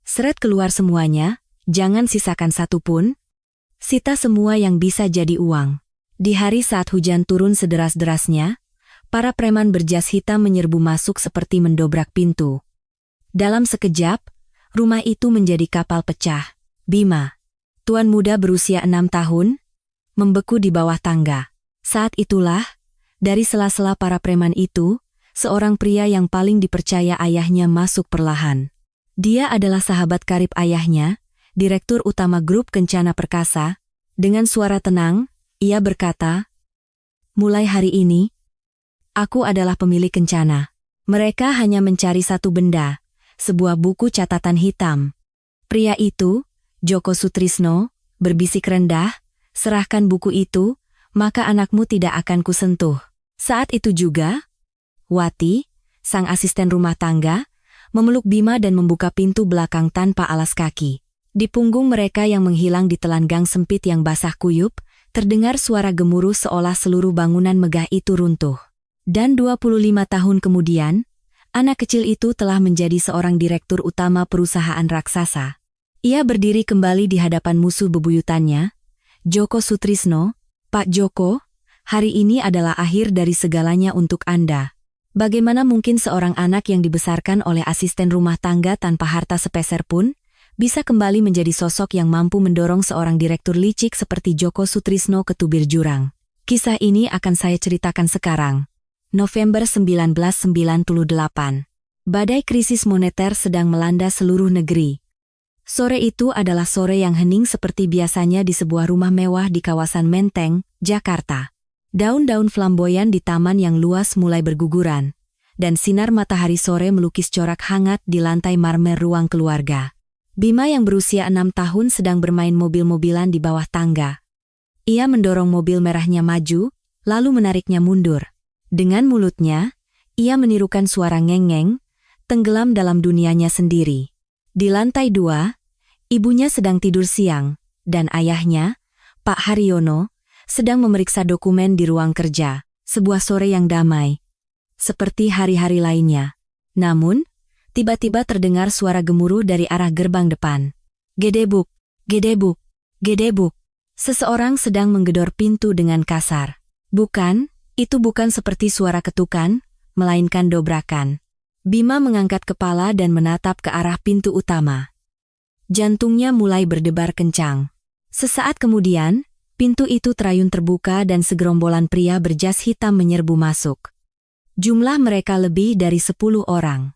Seret keluar semuanya, jangan sisakan satu pun. Sita semua yang bisa jadi uang. Di hari saat hujan turun sederas-derasnya, para preman berjas hitam menyerbu masuk seperti mendobrak pintu. Dalam sekejap, rumah itu menjadi kapal pecah. Bima, tuan muda berusia 6 tahun, membeku di bawah tangga. Saat itulah, dari sela-sela para preman itu, seorang pria yang paling dipercaya ayahnya masuk perlahan. Dia adalah sahabat karib ayahnya, Direktur Utama Grup Kencana Perkasa. Dengan suara tenang, ia berkata, "Mulai hari ini, aku adalah pemilik Kencana." Mereka hanya mencari satu benda, sebuah buku catatan hitam. Pria itu, Joko Sutrisno, berbisik rendah, "Serahkan buku itu, maka anakmu tidak akan kusentuh." Saat itu juga, Wati, sang asisten rumah tangga, memeluk Bima dan membuka pintu belakang tanpa alas kaki. Di punggung mereka yang menghilang di telan gang sempit yang basah kuyup, terdengar suara gemuruh seolah seluruh bangunan megah itu runtuh. Dan 25 tahun kemudian, anak kecil itu telah menjadi seorang direktur utama perusahaan raksasa. Ia berdiri kembali di hadapan musuh bebuyutannya, Joko Sutrisno. "Pak Joko, hari ini adalah akhir dari segalanya untuk Anda. Bagaimana mungkin seorang anak yang dibesarkan oleh asisten rumah tangga tanpa harta sepeser pun, bisa kembali menjadi sosok yang mampu mendorong seorang direktur licik seperti Joko Sutrisno ke tubir jurang?" Kisah ini akan saya ceritakan sekarang. November 1998. Badai krisis moneter sedang melanda seluruh negeri. Sore itu adalah sore yang hening seperti biasanya di sebuah rumah mewah di kawasan Menteng, Jakarta. Daun-daun flamboyan di taman yang luas mulai berguguran, dan sinar matahari sore melukis corak hangat di lantai marmer ruang keluarga. Bima yang berusia 6 tahun sedang bermain mobil-mobilan di bawah tangga. Ia mendorong mobil merahnya maju, lalu menariknya mundur. Dengan mulutnya, ia menirukan suara ngeng-ngeng, tenggelam dalam dunianya sendiri. Di lantai 2, ibunya sedang tidur siang, dan ayahnya, Pak Haryono, sedang memeriksa dokumen di ruang kerja. Sebuah sore yang damai, seperti hari-hari lainnya. Namun, tiba-tiba terdengar suara gemuruh dari arah gerbang depan. Gedebuk, gedebuk, gedebuk. Seseorang sedang menggedor pintu dengan kasar. Bukan, itu bukan seperti suara ketukan, melainkan dobrakan. Bima mengangkat kepala dan menatap ke arah pintu utama. Jantungnya mulai berdebar kencang. Sesaat kemudian, pintu itu terayun terbuka dan segerombolan pria berjas hitam menyerbu masuk. Jumlah mereka lebih dari 10 orang.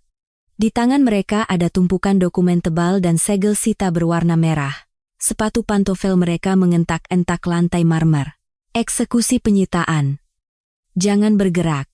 Di tangan mereka ada tumpukan dokumen tebal dan segel sita berwarna merah. Sepatu pantofel mereka mengentak-entak lantai marmer. "Eksekusi penyitaan. Jangan bergerak,"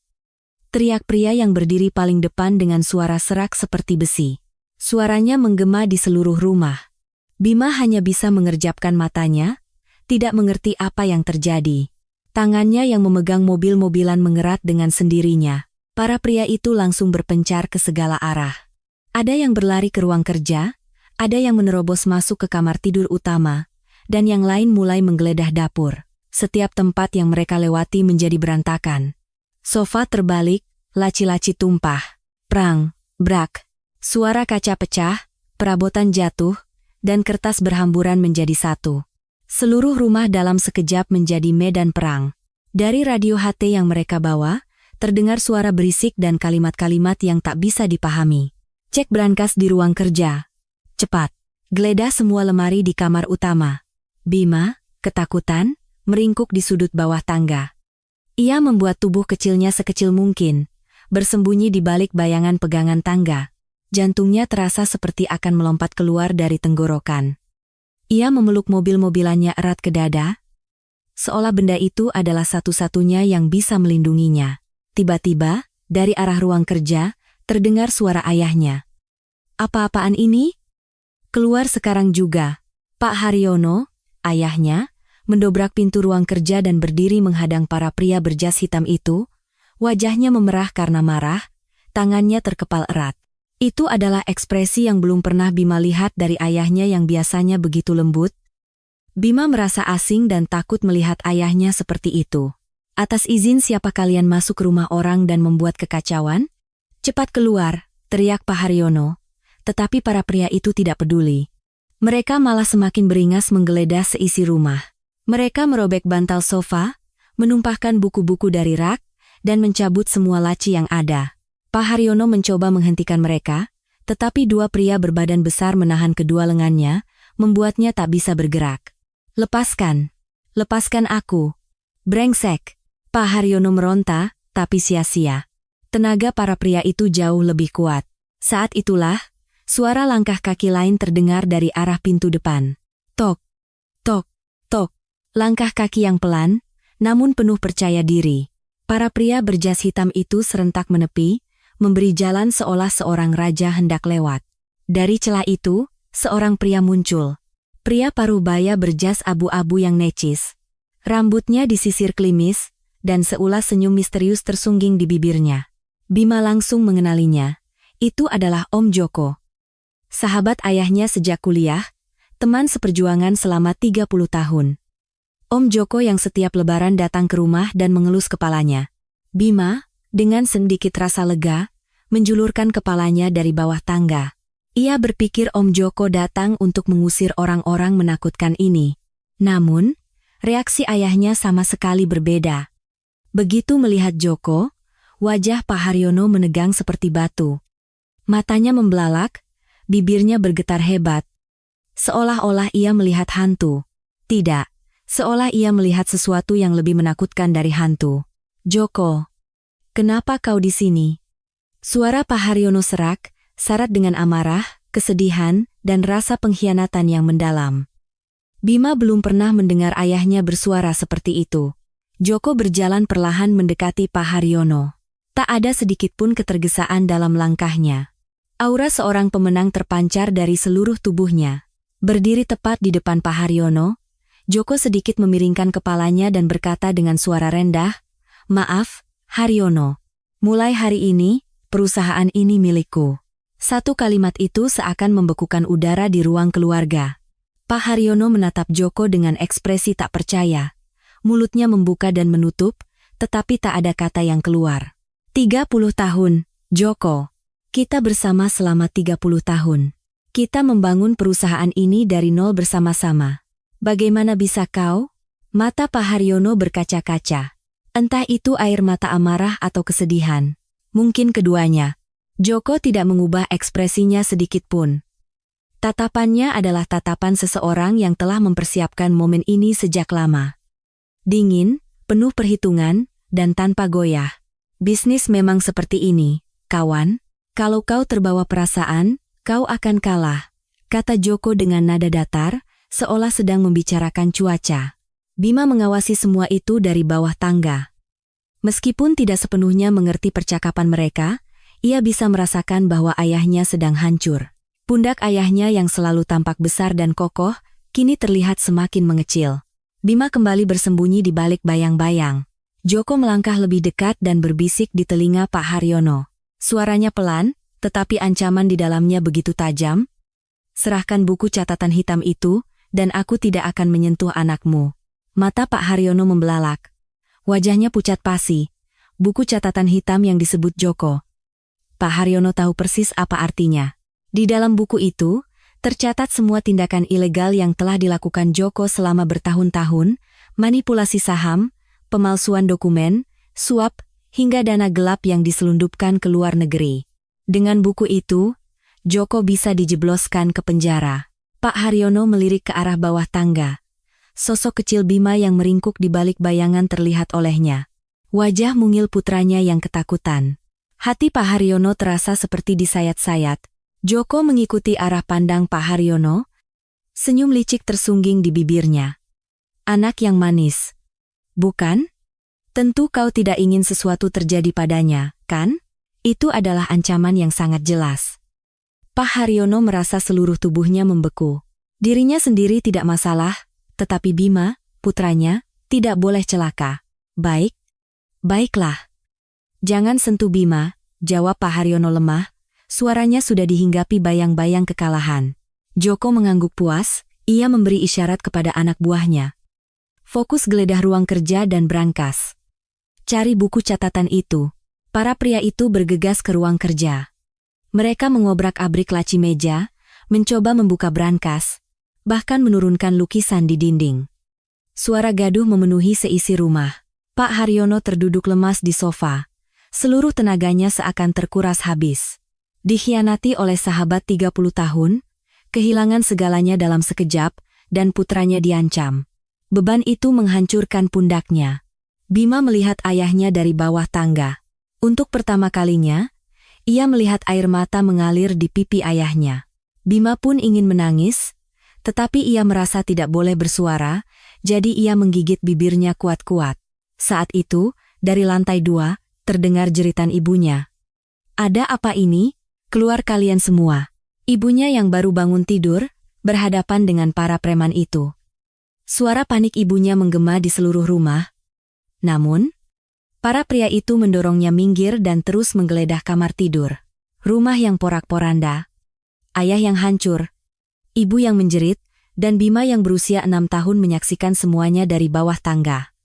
teriak pria yang berdiri paling depan dengan suara serak seperti besi. Suaranya menggema di seluruh rumah. Bima hanya bisa mengerjapkan matanya, tidak mengerti apa yang terjadi. Tangannya yang memegang mobil-mobilan mengerat dengan sendirinya. Para pria itu langsung berpencar ke segala arah. Ada yang berlari ke ruang kerja, ada yang menerobos masuk ke kamar tidur utama, dan yang lain mulai menggeledah dapur. Setiap tempat yang mereka lewati menjadi berantakan. Sofa terbalik, laci-laci tumpah. Prang, brak. Suara kaca pecah, perabotan jatuh, dan kertas berhamburan menjadi satu. Seluruh rumah dalam sekejap menjadi medan perang. Dari radio HT yang mereka bawa, terdengar suara berisik dan kalimat-kalimat yang tak bisa dipahami. "Cek brankas di ruang kerja. Cepat. Geledah semua lemari di kamar utama." Bima, ketakutan, meringkuk di sudut bawah tangga. Ia membuat tubuh kecilnya sekecil mungkin, bersembunyi di balik bayangan pegangan tangga. Jantungnya terasa seperti akan melompat keluar dari tenggorokan. Ia memeluk mobil-mobilannya erat ke dada, seolah benda itu adalah satu-satunya yang bisa melindunginya. Tiba-tiba, dari arah ruang kerja, terdengar suara ayahnya. "Apa-apaan ini? Keluar sekarang juga." Pak Haryono, ayahnya, mendobrak pintu ruang kerja dan berdiri menghadang para pria berjas hitam itu. Wajahnya memerah karena marah, tangannya terkepal erat. Itu adalah ekspresi yang belum pernah Bima lihat dari ayahnya yang biasanya begitu lembut. Bima merasa asing dan takut melihat ayahnya seperti itu. "Atas izin siapa kalian masuk rumah orang dan membuat kekacauan? Cepat keluar," teriak Pak Haryono. tetapi para pria itu tidak peduli. Mereka malah semakin beringas menggeledah seisi rumah. Mereka merobek bantal sofa, menumpahkan buku-buku dari rak, dan mencabut semua laci yang ada. Pak Haryono mencoba menghentikan mereka, tetapi dua pria berbadan besar menahan kedua lengannya, membuatnya tak bisa bergerak. Lepaskan! Lepaskan aku! Brengsek! Pak Haryono meronta, tapi sia-sia. Tenaga para pria itu jauh lebih kuat. Saat itulah, suara langkah kaki lain terdengar dari arah pintu depan. Tok! Tok! Tok! Langkah kaki yang pelan, namun penuh percaya diri. Para pria berjas hitam itu serentak menepi, memberi jalan seolah seorang raja hendak lewat. Dari celah itu, seorang pria muncul. Pria parubaya berjas abu-abu yang necis. Rambutnya disisir klimis, dan seulas senyum misterius tersungging di bibirnya. Bima langsung mengenalinya. Itu adalah Om Joko. Sahabat ayahnya sejak kuliah, teman seperjuangan selama 30 tahun. Om Joko yang setiap lebaran datang ke rumah dan mengelus kepalanya. Bima, dengan sedikit rasa lega, menjulurkan kepalanya dari bawah tangga. Ia berpikir Om Joko datang untuk mengusir orang-orang menakutkan ini. Namun, reaksi ayahnya sama sekali berbeda. Begitu melihat Joko, wajah Pak Haryono menegang seperti batu. Matanya membelalak, bibirnya bergetar hebat. Seolah-olah ia melihat hantu. Tidak, seolah ia melihat sesuatu yang lebih menakutkan dari hantu. Joko, kenapa kau di sini? Suara Pak Haryono serak, syarat dengan amarah, kesedihan, dan rasa pengkhianatan yang mendalam. Bima belum pernah mendengar ayahnya bersuara seperti itu. Joko berjalan perlahan mendekati Pak Haryono. Tak ada sedikit pun ketergesaan dalam langkahnya. Aura seorang pemenang terpancar dari seluruh tubuhnya. Berdiri tepat di depan Pak Haryono, Joko sedikit memiringkan kepalanya dan berkata dengan suara rendah, "Maaf, Haryono. Mulai hari ini, perusahaan ini milikku." Satu kalimat itu seakan membekukan udara di ruang keluarga. Pak Haryono menatap Joko dengan ekspresi tak percaya. Mulutnya membuka dan menutup, tetapi tak ada kata yang keluar. 30 tahun, Joko. Kita bersama selama 30 tahun. Kita membangun perusahaan ini dari nol bersama-sama. Bagaimana bisa kau? Mata Pak Haryono berkaca-kaca. Entah itu air mata amarah atau kesedihan. Mungkin keduanya. Joko tidak mengubah ekspresinya sedikit pun. Tatapannya adalah tatapan seseorang yang telah mempersiapkan momen ini sejak lama. Dingin, penuh perhitungan, dan tanpa goyah. Bisnis memang seperti ini, kawan. Kalau kau terbawa perasaan, kau akan kalah, kata Joko dengan nada datar, seolah sedang membicarakan cuaca. Bima mengawasi semua itu dari bawah tangga. Meskipun tidak sepenuhnya mengerti percakapan mereka, ia bisa merasakan bahwa ayahnya sedang hancur. Pundak ayahnya yang selalu tampak besar dan kokoh, kini terlihat semakin mengecil. Bima kembali bersembunyi di balik bayang-bayang. Joko melangkah lebih dekat dan berbisik di telinga Pak Haryono. Suaranya pelan, tetapi ancaman di dalamnya begitu tajam. "Serahkan buku catatan hitam itu, dan aku tidak akan menyentuh anakmu." Mata Pak Haryono membelalak. Wajahnya pucat pasi. Buku catatan hitam yang disebut Joko. Pak Haryono tahu persis apa artinya. Di dalam buku itu, tercatat semua tindakan ilegal yang telah dilakukan Joko selama bertahun-tahun, manipulasi saham, pemalsuan dokumen, suap, hingga dana gelap yang diselundupkan ke luar negeri. Dengan buku itu, Joko bisa dijebloskan ke penjara. Pak Haryono melirik ke arah bawah tangga. Sosok kecil Bima yang meringkuk di balik bayangan terlihat olehnya. Wajah mungil putranya yang ketakutan. Hati Pak Haryono terasa seperti disayat-sayat. Joko mengikuti arah pandang Pak Haryono. Senyum licik tersungging di bibirnya. "Anak yang manis. Bukan? Tentu kau tidak ingin sesuatu terjadi padanya, kan?" Itu adalah ancaman yang sangat jelas. Pak Haryono merasa seluruh tubuhnya membeku. Dirinya sendiri tidak masalah, tetapi Bima, putranya, tidak boleh celaka. Baiklah. Jangan sentuh Bima, jawab Pak Haryono lemah. Suaranya sudah dihinggapi bayang-bayang kekalahan. Joko mengangguk puas, ia memberi isyarat kepada anak buahnya. Fokus geledah ruang kerja dan berangkas. Cari buku catatan itu. Para pria itu bergegas ke ruang kerja. Mereka mengobrak-abrik laci meja, mencoba membuka brankas, bahkan menurunkan lukisan di dinding. Suara gaduh memenuhi seisi rumah. Pak Haryono terduduk lemas di sofa. Seluruh tenaganya seakan terkuras habis. Dikhianati oleh sahabat 30 tahun, kehilangan segalanya dalam sekejap, dan putranya diancam. Beban itu menghancurkan pundaknya. Bima melihat ayahnya dari bawah tangga. Untuk pertama kalinya, ia melihat air mata mengalir di pipi ayahnya. Bima pun ingin menangis, tetapi ia merasa tidak boleh bersuara, jadi ia menggigit bibirnya kuat-kuat. Saat itu, dari lantai 2, terdengar jeritan ibunya. "Ada apa ini? Keluar kalian semua." Ibunya yang baru bangun tidur, berhadapan dengan para preman itu. Suara panik ibunya menggema di seluruh rumah. Namun, para pria itu mendorongnya minggir dan terus menggeledah kamar tidur. Rumah yang porak-poranda, ayah yang hancur, ibu yang menjerit, dan Bima yang berusia 6 tahun menyaksikan semuanya dari bawah tangga.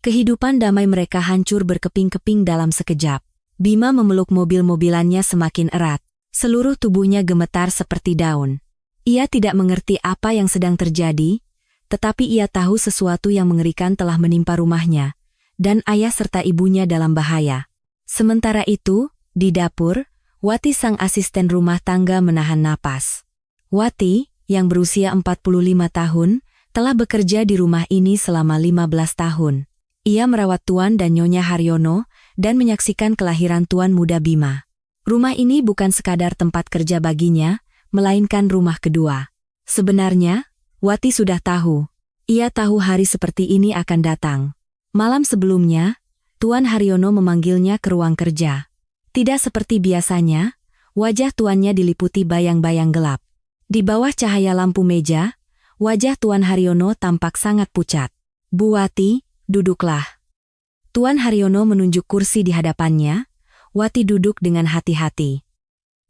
Kehidupan damai mereka hancur berkeping-keping dalam sekejap. Bima memeluk mobil-mobilannya semakin erat. Seluruh tubuhnya gemetar seperti daun. Ia tidak mengerti apa yang sedang terjadi, tetapi ia tahu sesuatu yang mengerikan telah menimpa rumahnya, dan ayah serta ibunya dalam bahaya. Sementara itu, di dapur, Wati sang asisten rumah tangga menahan napas. Wati, yang berusia 45 tahun, telah bekerja di rumah ini selama 15 tahun. Ia merawat Tuan dan Nyonya Haryono, dan menyaksikan kelahiran Tuan muda Bima. Rumah ini bukan sekadar tempat kerja baginya, melainkan rumah kedua. Sebenarnya, Wati sudah tahu. Ia tahu hari seperti ini akan datang. Malam sebelumnya, Tuan Haryono memanggilnya ke ruang kerja. Tidak seperti biasanya, wajah tuannya diliputi bayang-bayang gelap. Di bawah cahaya lampu meja, wajah Tuan Haryono tampak sangat pucat. "Bu Wati, duduklah." Tuan Haryono menunjuk kursi di hadapannya. Wati duduk dengan hati-hati.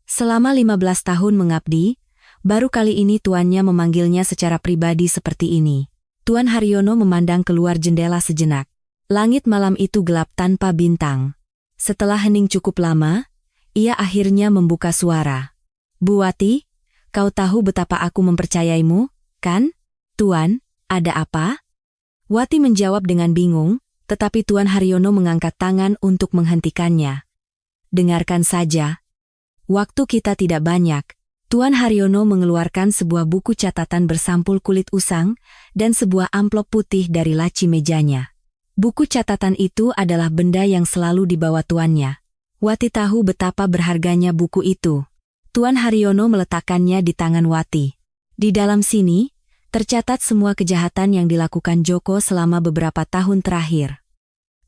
Selama 15 tahun mengabdi, baru kali ini tuannya memanggilnya secara pribadi seperti ini. Tuan Haryono memandang keluar jendela sejenak. Langit malam itu gelap tanpa bintang. Setelah hening cukup lama, ia akhirnya membuka suara. "Bu Wati, kau tahu betapa aku mempercayaimu, kan? Tuan, ada apa?" Wati menjawab dengan bingung, tetapi Tuan Haryono mengangkat tangan untuk menghentikannya. "Dengarkan saja. Waktu kita tidak banyak." Tuan Haryono mengeluarkan sebuah buku catatan bersampul kulit usang dan sebuah amplop putih dari laci mejanya. Buku catatan itu adalah benda yang selalu dibawa tuannya. Wati tahu betapa berharganya buku itu. Tuan Haryono meletakkannya di tangan Wati. Di dalam sini, tercatat semua kejahatan yang dilakukan Joko selama beberapa tahun terakhir.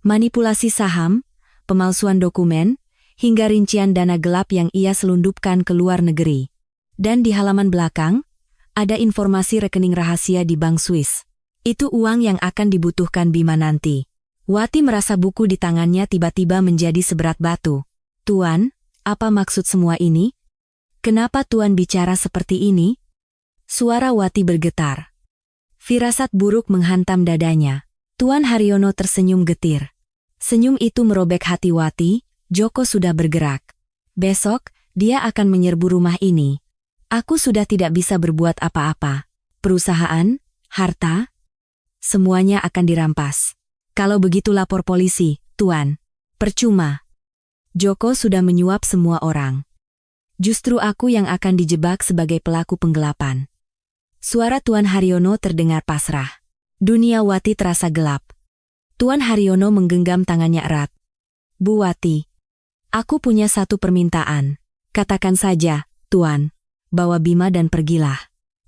Manipulasi saham, pemalsuan dokumen, hingga rincian dana gelap yang ia selundupkan ke luar negeri. Dan di halaman belakang, ada informasi rekening rahasia di Bank Swiss. Itu uang yang akan dibutuhkan Bima nanti. Wati merasa buku di tangannya tiba-tiba menjadi seberat batu. "Tuan, apa maksud semua ini? Kenapa Tuan bicara seperti ini?" Suara Wati bergetar. Firasat buruk menghantam dadanya. Tuan Haryono tersenyum getir. Senyum itu merobek hati Wati. Joko sudah bergerak. Besok, dia akan menyerbu rumah ini. Aku sudah tidak bisa berbuat apa-apa. Perusahaan, harta, semuanya akan dirampas. Kalau begitu lapor polisi, Tuan. Percuma. Joko sudah menyuap semua orang. Justru aku yang akan dijebak sebagai pelaku penggelapan. Suara Tuan Haryono terdengar pasrah. Dunia Wati terasa gelap. Tuan Haryono menggenggam tangannya erat. "Bu Wati, aku punya satu permintaan. Katakan saja, Tuan. Bawa Bima dan pergilah.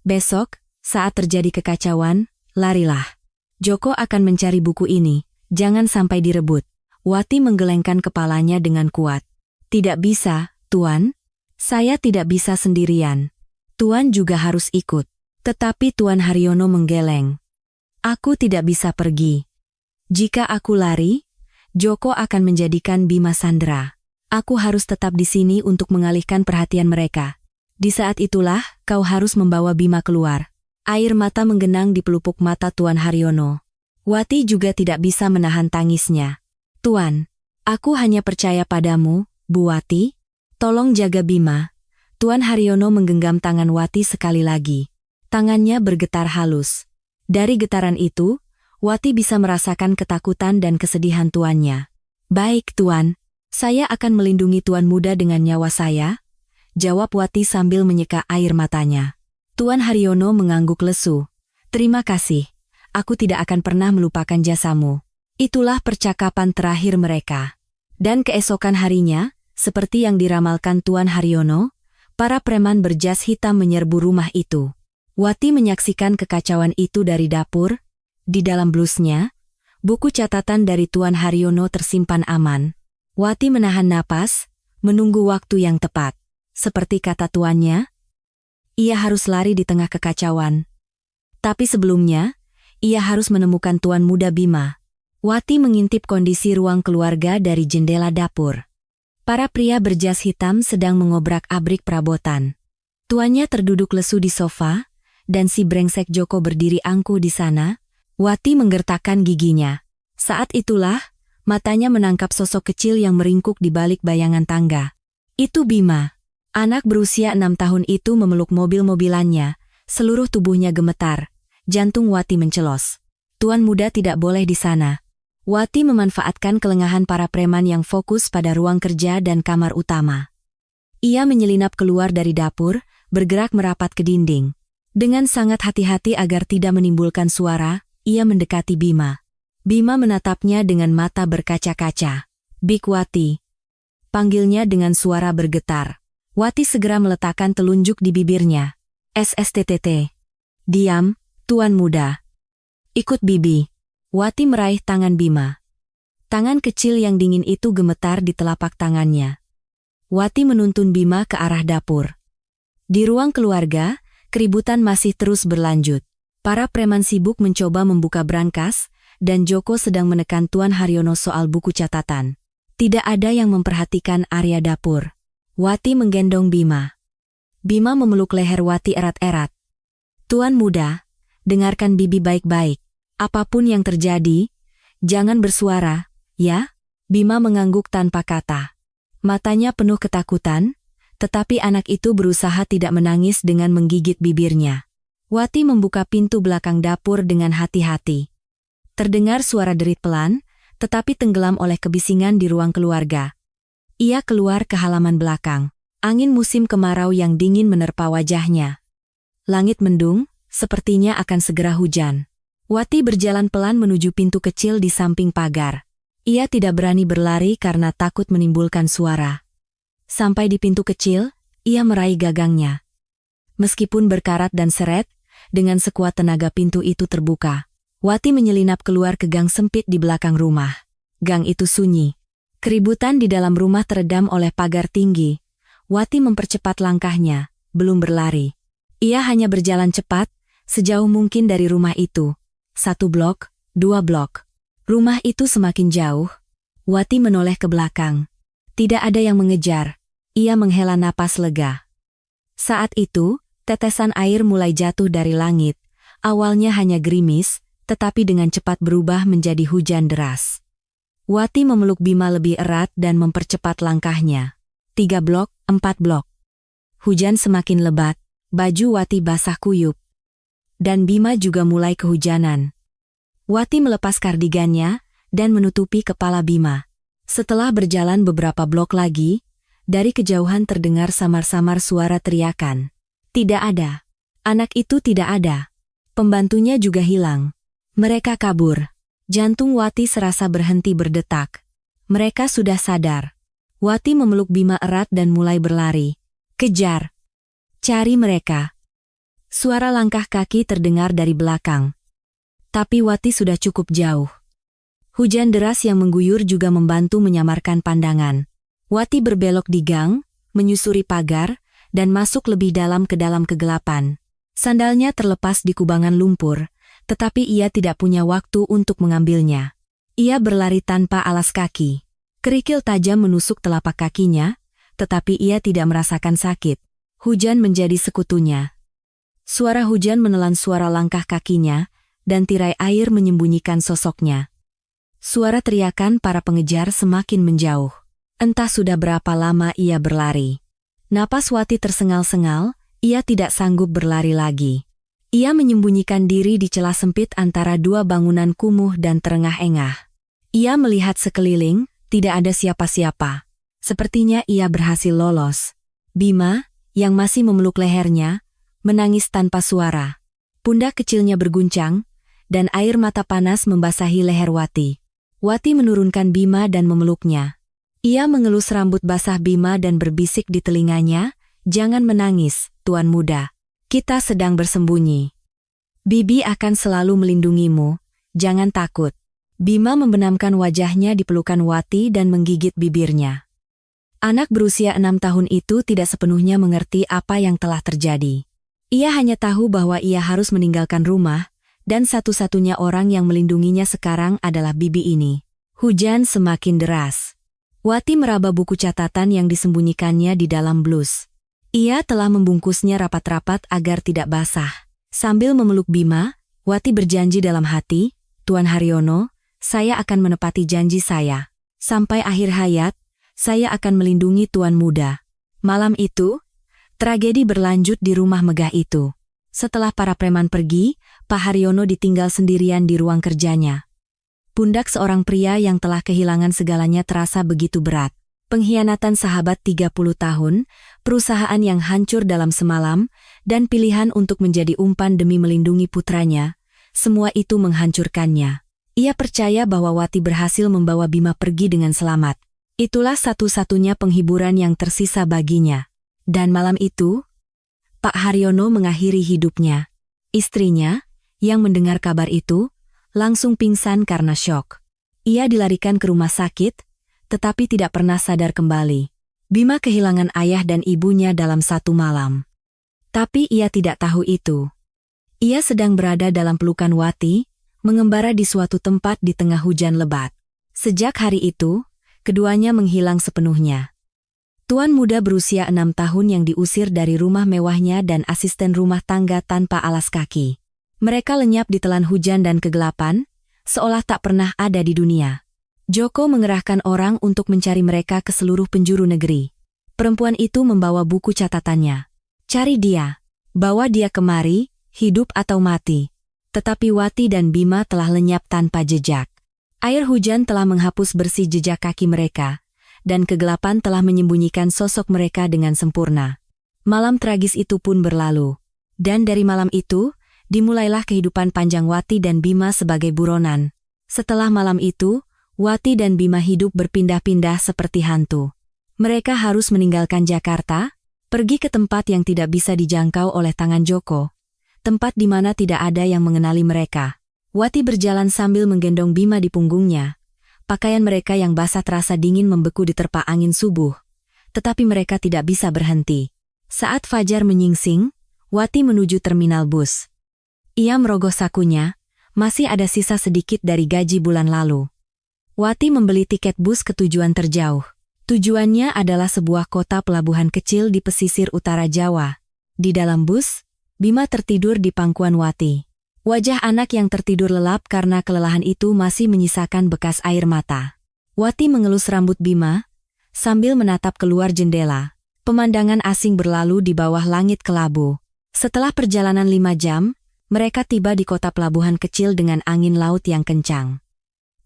Besok, saat terjadi kekacauan, larilah. Joko akan mencari buku ini, jangan sampai direbut." Wati menggelengkan kepalanya dengan kuat. "Tidak bisa, Tuan. Saya tidak bisa sendirian. Tuan juga harus ikut." Tetapi Tuan Haryono menggeleng. "Aku tidak bisa pergi. Jika aku lari, Joko akan menjadikan Bima sandera. Aku harus tetap di sini untuk mengalihkan perhatian mereka. Di saat itulah, kau harus membawa Bima keluar." Air mata menggenang di pelupuk mata Tuan Haryono. Wati juga tidak bisa menahan tangisnya. "Tuan, aku hanya percaya padamu, Bu Wati. Tolong jaga Bima. Tuan Haryono menggenggam tangan Wati sekali lagi. Tangannya bergetar halus. Dari getaran itu, Wati bisa merasakan ketakutan dan kesedihan tuannya. Baik Tuan, saya akan melindungi Tuan Muda dengan nyawa saya, jawab Wati sambil menyeka air matanya. Tuan Haryono mengangguk lesu. Terima kasih, aku tidak akan pernah melupakan jasamu. Itulah percakapan terakhir mereka. Dan keesokan harinya, seperti yang diramalkan Tuan Haryono, para preman berjas hitam menyerbu rumah itu. Wati menyaksikan kekacauan itu dari dapur. Di dalam blusnya, buku catatan dari Tuan Haryono tersimpan aman. Wati menahan napas, menunggu waktu yang tepat. Seperti kata tuannya, ia harus lari di tengah kekacauan. Tapi sebelumnya, ia harus menemukan Tuan Muda Bima. Wati mengintip kondisi ruang keluarga dari jendela dapur. Para pria berjas hitam sedang mengobrak-abrik perabotan. Tuannya terduduk lesu di sofa, dan si brengsek Joko berdiri angkuh di sana. Wati menggertakkan giginya. Saat itulah, matanya menangkap sosok kecil yang meringkuk di balik bayangan tangga. Itu Bima. Anak berusia 6 tahun itu memeluk mobil-mobilannya, seluruh tubuhnya gemetar. Jantung Wati mencelos. Tuan Muda tidak boleh di sana. Wati memanfaatkan kelengahan para preman yang fokus pada ruang kerja dan kamar utama. Ia menyelinap keluar dari dapur, bergerak merapat ke dinding. Dengan sangat hati-hati agar tidak menimbulkan suara, ia mendekati Bima. Bima menatapnya dengan mata berkaca-kaca. Big Wati. Panggilnya dengan suara bergetar. Wati segera meletakkan telunjuk di bibirnya. SSTTT. Diam, Tuan Muda. Ikut Bibi. Wati meraih tangan Bima. Tangan kecil yang dingin itu gemetar di telapak tangannya. Wati menuntun Bima ke arah dapur. Di ruang keluarga, keributan masih terus berlanjut. Para preman sibuk mencoba membuka brankas, dan Joko sedang menekan Tuan Haryono soal buku catatan. Tidak ada yang memperhatikan area dapur. Wati menggendong Bima. Bima memeluk leher Wati erat-erat. Tuan Muda, dengarkan Bibi baik-baik. Apapun yang terjadi, jangan bersuara, ya? Bima mengangguk tanpa kata. Matanya penuh ketakutan, tetapi anak itu berusaha tidak menangis dengan menggigit bibirnya. Wati membuka pintu belakang dapur dengan hati-hati. Terdengar suara derit pelan, tetapi tenggelam oleh kebisingan di ruang keluarga. Ia keluar ke halaman belakang. Angin musim kemarau yang dingin menerpa wajahnya. Langit mendung, sepertinya akan segera hujan. Wati berjalan pelan menuju pintu kecil di samping pagar. Ia tidak berani berlari karena takut menimbulkan suara. Sampai di pintu kecil, ia meraih gagangnya. Meskipun berkarat dan seret, dengan sekuat tenaga pintu itu terbuka. Wati menyelinap keluar ke gang sempit di belakang rumah. Gang itu sunyi. Keributan di dalam rumah teredam oleh pagar tinggi. Wati mempercepat langkahnya, belum berlari. Ia hanya berjalan cepat, sejauh mungkin dari rumah itu. 1 blok, 2 blok. Rumah itu semakin jauh. Wati menoleh ke belakang. Tidak ada yang mengejar. Ia menghela napas lega. Saat itu, tetesan air mulai jatuh dari langit. Awalnya hanya gerimis, tetapi dengan cepat berubah menjadi hujan deras. Wati memeluk Bima lebih erat dan mempercepat langkahnya. 3 blok, 4 blok. Hujan semakin lebat, baju Wati basah kuyup. Dan Bima juga mulai kehujanan. Wati melepas kardigannya dan menutupi kepala Bima. Setelah berjalan beberapa blok lagi, dari kejauhan terdengar samar-samar suara teriakan. Tidak ada. Anak itu tidak ada. Pembantunya juga hilang. Mereka kabur. Jantung Wati serasa berhenti berdetak. Mereka sudah sadar. Wati memeluk Bima erat dan mulai berlari. Kejar. Cari mereka. Suara langkah kaki terdengar dari belakang. Tapi Wati sudah cukup jauh. Hujan deras yang mengguyur juga membantu menyamarkan pandangan. Wati berbelok di gang, menyusuri pagar, dan masuk lebih dalam ke dalam kegelapan. Sandalnya terlepas di kubangan lumpur, tetapi ia tidak punya waktu untuk mengambilnya. Ia berlari tanpa alas kaki. Kerikil tajam menusuk telapak kakinya, tetapi ia tidak merasakan sakit. Hujan menjadi sekutunya. Suara hujan menelan suara langkah kakinya, dan tirai air menyembunyikan sosoknya. Suara teriakan para pengejar semakin menjauh. Entah sudah berapa lama ia berlari. Napas Wati tersengal-sengal, ia tidak sanggup berlari lagi. Ia menyembunyikan diri di celah sempit antara dua bangunan kumuh dan terengah-engah. Ia melihat sekeliling, tidak ada siapa-siapa. Sepertinya ia berhasil lolos. Bima, yang masih memeluk lehernya, menangis tanpa suara. Pundak kecilnya berguncang, dan air mata panas membasahi leher Wati. Wati menurunkan Bima dan memeluknya. Ia mengelus rambut basah Bima dan berbisik di telinganya, "Jangan menangis, Tuan Muda. Kita sedang bersembunyi. Bibi akan selalu melindungimu, jangan takut." Bima membenamkan wajahnya di pelukan Wati dan menggigit bibirnya. Anak berusia 6 tahun itu tidak sepenuhnya mengerti apa yang telah terjadi. Ia hanya tahu bahwa ia harus meninggalkan rumah, dan satu-satunya orang yang melindunginya sekarang adalah bibi ini. Hujan semakin deras. Wati meraba buku catatan yang disembunyikannya di dalam blus. Ia telah membungkusnya rapat-rapat agar tidak basah. Sambil memeluk Bima, Wati berjanji dalam hati, "Tuan Haryono, saya akan menepati janji saya. Sampai akhir hayat, saya akan melindungi Tuan Muda." Malam itu, tragedi berlanjut di rumah megah itu. Setelah para preman pergi, Pak Haryono ditinggal sendirian di ruang kerjanya. Pundak seorang pria yang telah kehilangan segalanya terasa begitu berat. Pengkhianatan sahabat 30 tahun, perusahaan yang hancur dalam semalam, dan pilihan untuk menjadi umpan demi melindungi putranya, semua itu menghancurkannya. Ia percaya bahwa Wati berhasil membawa Bima pergi dengan selamat. Itulah satu-satunya penghiburan yang tersisa baginya. Dan malam itu, Pak Haryono mengakhiri hidupnya. Istrinya, yang mendengar kabar itu, langsung pingsan karena syok. Ia dilarikan ke rumah sakit, tetapi tidak pernah sadar kembali. Bima kehilangan ayah dan ibunya dalam satu malam. Tapi ia tidak tahu itu. Ia sedang berada dalam pelukan Wati, mengembara di suatu tempat di tengah hujan lebat. Sejak hari itu, keduanya menghilang sepenuhnya. Tuan muda berusia 6 tahun yang diusir dari rumah mewahnya dan asisten rumah tangga tanpa alas kaki. Mereka lenyap di telan hujan dan kegelapan, seolah tak pernah ada di dunia. Joko mengerahkan orang untuk mencari mereka ke seluruh penjuru negeri. Perempuan itu membawa buku catatannya. "Cari dia. Bawa dia kemari, hidup atau mati." Tetapi Wati dan Bima telah lenyap tanpa jejak. Air hujan telah menghapus bersih jejak kaki mereka, dan kegelapan telah menyembunyikan sosok mereka dengan sempurna. Malam tragis itu pun berlalu. Dan dari malam itu, dimulailah kehidupan panjang Wati dan Bima sebagai buronan. Setelah malam itu, Wati dan Bima hidup berpindah-pindah seperti hantu. Mereka harus meninggalkan Jakarta, pergi ke tempat yang tidak bisa dijangkau oleh tangan Joko, tempat di mana tidak ada yang mengenali mereka. Wati berjalan sambil menggendong Bima di punggungnya. Pakaian mereka yang basah terasa dingin membeku diterpa angin subuh, tetapi mereka tidak bisa berhenti. Saat fajar menyingsing, Wati menuju terminal bus. Ia merogoh sakunya, masih ada sisa sedikit dari gaji bulan lalu. Wati membeli tiket bus ke tujuan terjauh. Tujuannya adalah sebuah kota pelabuhan kecil di pesisir utara Jawa. Di dalam bus, Bima tertidur di pangkuan Wati. Wajah anak yang tertidur lelap karena kelelahan itu masih menyisakan bekas air mata. Wati mengelus rambut Bima, sambil menatap keluar jendela. Pemandangan asing berlalu di bawah langit kelabu. Setelah perjalanan 5 jam, mereka tiba di kota pelabuhan kecil dengan angin laut yang kencang.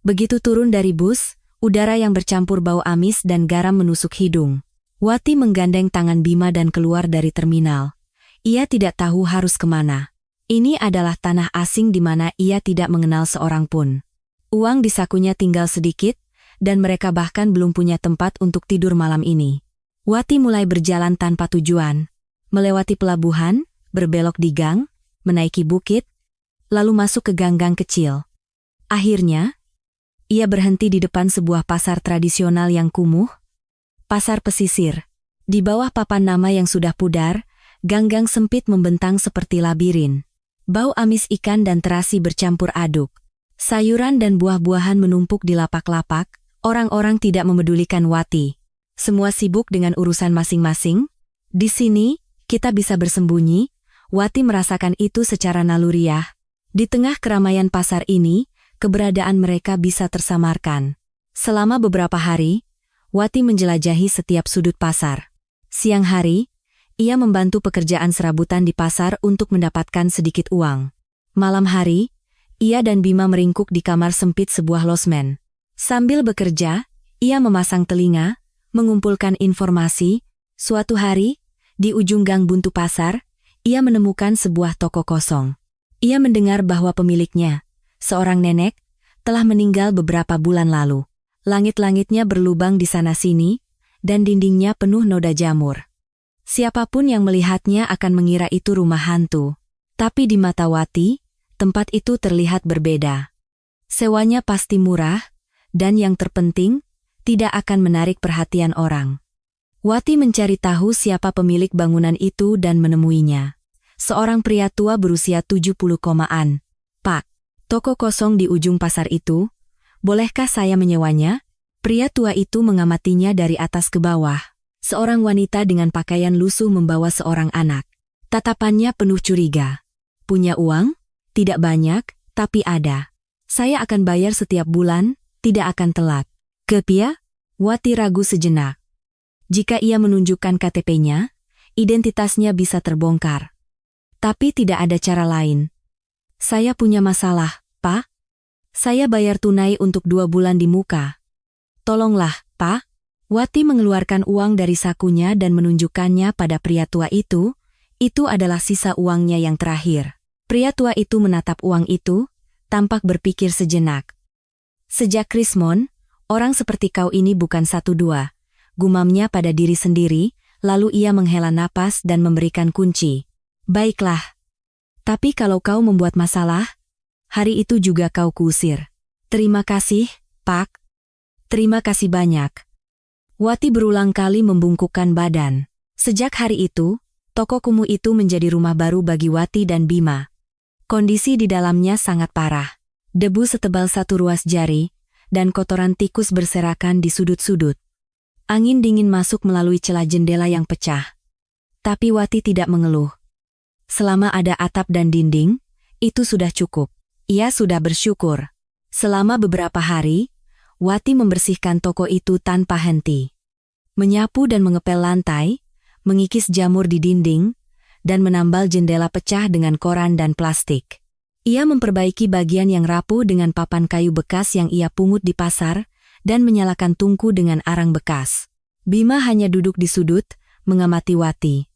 Begitu turun dari bus, udara yang bercampur bau amis dan garam menusuk hidung. Wati menggandeng tangan Bima dan keluar dari terminal. Ia tidak tahu harus kemana. Ini adalah tanah asing di mana ia tidak mengenal seorang pun. Uang di sakunya tinggal sedikit, dan mereka bahkan belum punya tempat untuk tidur malam ini. Wati mulai berjalan tanpa tujuan, melewati pelabuhan, berbelok di gang, menaiki bukit, lalu masuk ke gang-gang kecil. Akhirnya, ia berhenti di depan sebuah pasar tradisional yang kumuh, pasar pesisir. Di bawah papan nama yang sudah pudar, gang-gang sempit membentang seperti labirin. Bau amis ikan dan terasi bercampur aduk. Sayuran dan buah-buahan menumpuk di lapak-lapak, orang-orang tidak memedulikan Wati. Semua sibuk dengan urusan masing-masing. Di sini, kita bisa bersembunyi. Wati merasakan itu secara naluriah. Di tengah keramaian pasar ini, keberadaan mereka bisa tersamarkan. Selama beberapa hari, Wati menjelajahi setiap sudut pasar. Siang hari, ia membantu pekerjaan serabutan di pasar untuk mendapatkan sedikit uang. Malam hari, ia dan Bima meringkuk di kamar sempit sebuah losmen. Sambil bekerja, ia memasang telinga, mengumpulkan informasi. Suatu hari, di ujung gang buntu pasar, ia menemukan sebuah toko kosong. Ia mendengar bahwa pemiliknya, seorang nenek, telah meninggal beberapa bulan lalu. Langit-langitnya berlubang di sana-sini, dan dindingnya penuh noda jamur. Siapapun yang melihatnya akan mengira itu rumah hantu. Tapi di mata Wati, tempat itu terlihat berbeda. Sewanya pasti murah, dan yang terpenting, tidak akan menarik perhatian orang. Wati mencari tahu siapa pemilik bangunan itu dan menemuinya. Seorang pria tua berusia 70-an. "Pak, toko kosong di ujung pasar itu, bolehkah saya menyewanya?" Pria tua itu mengamatinya dari atas ke bawah. Seorang wanita dengan pakaian lusuh membawa seorang anak. Tatapannya penuh curiga. "Punya uang? Tidak banyak, tapi ada. Saya akan bayar setiap bulan, tidak akan telat." "Kepia?" Wati ragu sejenak. Jika ia menunjukkan KTP-nya, identitasnya bisa terbongkar. Tapi tidak ada cara lain. "Saya punya masalah, Pak. Saya bayar tunai untuk 2 bulan di muka. Tolonglah, Pak." Wati mengeluarkan uang dari sakunya dan menunjukkannya pada pria tua itu. Itu adalah sisa uangnya yang terakhir. Pria tua itu menatap uang itu, tampak berpikir sejenak. "Sejak Krismon, orang seperti kau ini bukan 1-2. Gumamnya pada diri sendiri, lalu ia menghela napas dan memberikan kunci. "Baiklah. Tapi kalau kau membuat masalah, hari itu juga kau kuusir." "Terima kasih, Pak. Terima kasih banyak." Wati berulang kali membungkukkan badan. Sejak hari itu, toko kumuh itu menjadi rumah baru bagi Wati dan Bima. Kondisi di dalamnya sangat parah. Debu setebal 1 ruas jari, dan kotoran tikus berserakan di sudut-sudut. Angin dingin masuk melalui celah jendela yang pecah. Tapi Wati tidak mengeluh. Selama ada atap dan dinding, itu sudah cukup. Ia sudah bersyukur. Selama beberapa hari, Wati membersihkan toko itu tanpa henti. Menyapu dan mengepel lantai, mengikis jamur di dinding, dan menambal jendela pecah dengan koran dan plastik. Ia memperbaiki bagian yang rapuh dengan papan kayu bekas yang ia pungut di pasar, dan menyalakan tungku dengan arang bekas. Bima hanya duduk di sudut, mengamati Wati.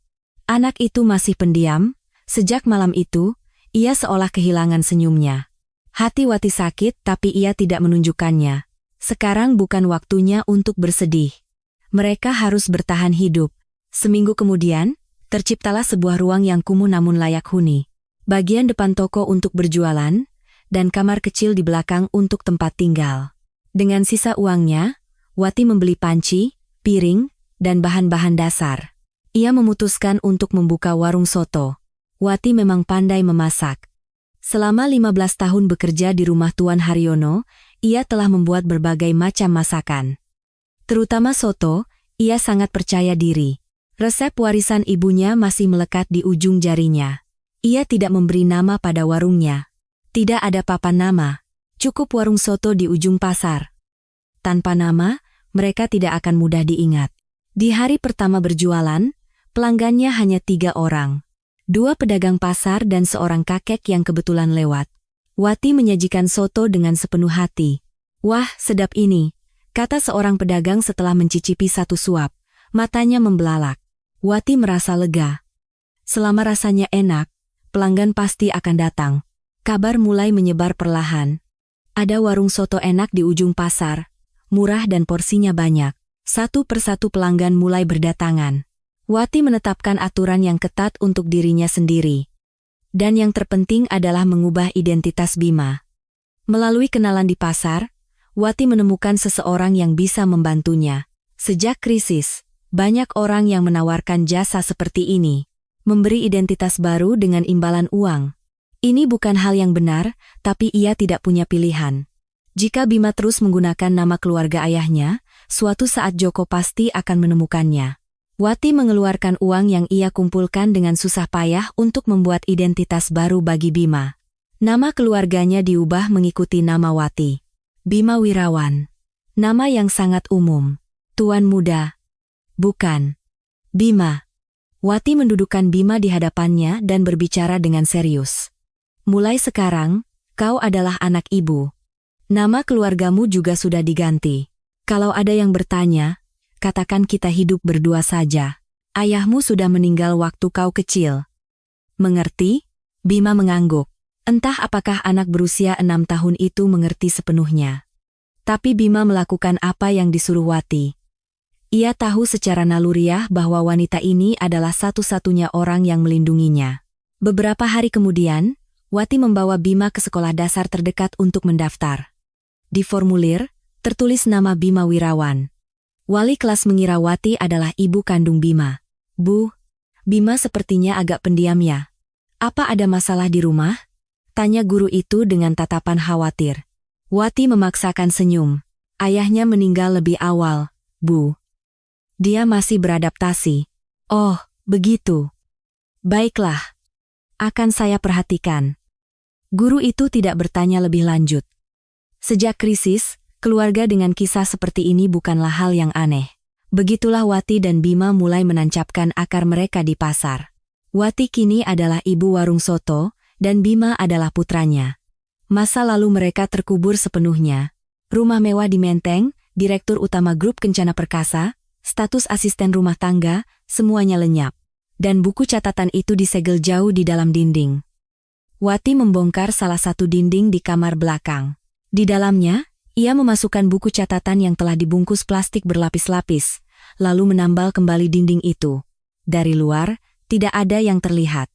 Anak itu masih pendiam. Sejak malam itu, ia seolah kehilangan senyumnya. Hati Wati sakit tapi ia tidak menunjukkannya. Sekarang bukan waktunya untuk bersedih. Mereka harus bertahan hidup. Seminggu kemudian, terciptalah sebuah ruang yang kumuh namun layak huni. Bagian depan toko untuk berjualan, dan kamar kecil di belakang untuk tempat tinggal. Dengan sisa uangnya, Wati membeli panci, piring, dan bahan-bahan dasar. Ia memutuskan untuk membuka warung soto. Wati memang pandai memasak. Selama 15 tahun bekerja di rumah Tuan Haryono, ia telah membuat berbagai macam masakan. Terutama soto, ia sangat percaya diri. Resep warisan ibunya masih melekat di ujung jarinya. Ia tidak memberi nama pada warungnya. Tidak ada papan nama. Cukup warung soto di ujung pasar. Tanpa nama, mereka tidak akan mudah diingat. Di hari pertama berjualan, pelanggannya hanya 3 orang. 2 pedagang pasar dan seorang kakek yang kebetulan lewat. Wati menyajikan soto dengan sepenuh hati. "Wah, sedap ini," kata seorang pedagang setelah mencicipi 1 suap. Matanya membelalak. Wati merasa lega. Selama rasanya enak, pelanggan pasti akan datang. Kabar mulai menyebar perlahan. Ada warung soto enak di ujung pasar, murah dan porsinya banyak. Satu persatu pelanggan mulai berdatangan. Wati menetapkan aturan yang ketat untuk dirinya sendiri. Dan yang terpenting adalah mengubah identitas Bima. Melalui kenalan di pasar, Wati menemukan seseorang yang bisa membantunya. Sejak krisis, banyak orang yang menawarkan jasa seperti ini. Memberi identitas baru dengan imbalan uang. Ini bukan hal yang benar, tapi ia tidak punya pilihan. Jika Bima terus menggunakan nama keluarga ayahnya, suatu saat Joko pasti akan menemukannya. Wati mengeluarkan uang yang ia kumpulkan dengan susah payah untuk membuat identitas baru bagi Bima. Nama keluarganya diubah mengikuti nama Wati. Bima Wirawan. Nama yang sangat umum. Tuan muda. Bukan. Bima. Wati mendudukkan Bima di hadapannya dan berbicara dengan serius. Mulai sekarang, kau adalah anak ibu. Nama keluargamu juga sudah diganti. Kalau ada yang bertanya, katakan kita hidup berdua saja. Ayahmu sudah meninggal waktu kau kecil. Mengerti? Bima mengangguk. Entah apakah anak berusia 6 tahun itu mengerti sepenuhnya. Tapi Bima melakukan apa yang disuruh Wati. Ia tahu secara naluriah bahwa wanita ini adalah satu-satunya orang yang melindunginya. Beberapa hari kemudian, Wati membawa Bima ke sekolah dasar terdekat untuk mendaftar. Di formulir, tertulis nama Bima Wirawan. Wali kelas mengira Wati adalah ibu kandung Bima. Bu, Bima sepertinya agak pendiam ya. Apa ada masalah di rumah? Tanya guru itu dengan tatapan khawatir. Wati memaksakan senyum. Ayahnya meninggal lebih awal, Bu. Dia masih beradaptasi. Oh, begitu. Baiklah. Akan saya perhatikan. Guru itu tidak bertanya lebih lanjut. Sejak krisis, keluarga dengan kisah seperti ini bukanlah hal yang aneh. Begitulah Wati dan Bima mulai menancapkan akar mereka di pasar. Wati kini adalah ibu warung soto, dan Bima adalah putranya. Masa lalu mereka terkubur sepenuhnya. Rumah mewah di Menteng, direktur utama grup Kencana Perkasa, status asisten rumah tangga, semuanya lenyap. Dan buku catatan itu disegel jauh di dalam dinding. Wati membongkar salah satu dinding di kamar belakang. Di dalamnya, ia memasukkan buku catatan yang telah dibungkus plastik berlapis-lapis, lalu menambal kembali dinding itu. Dari luar, tidak ada yang terlihat.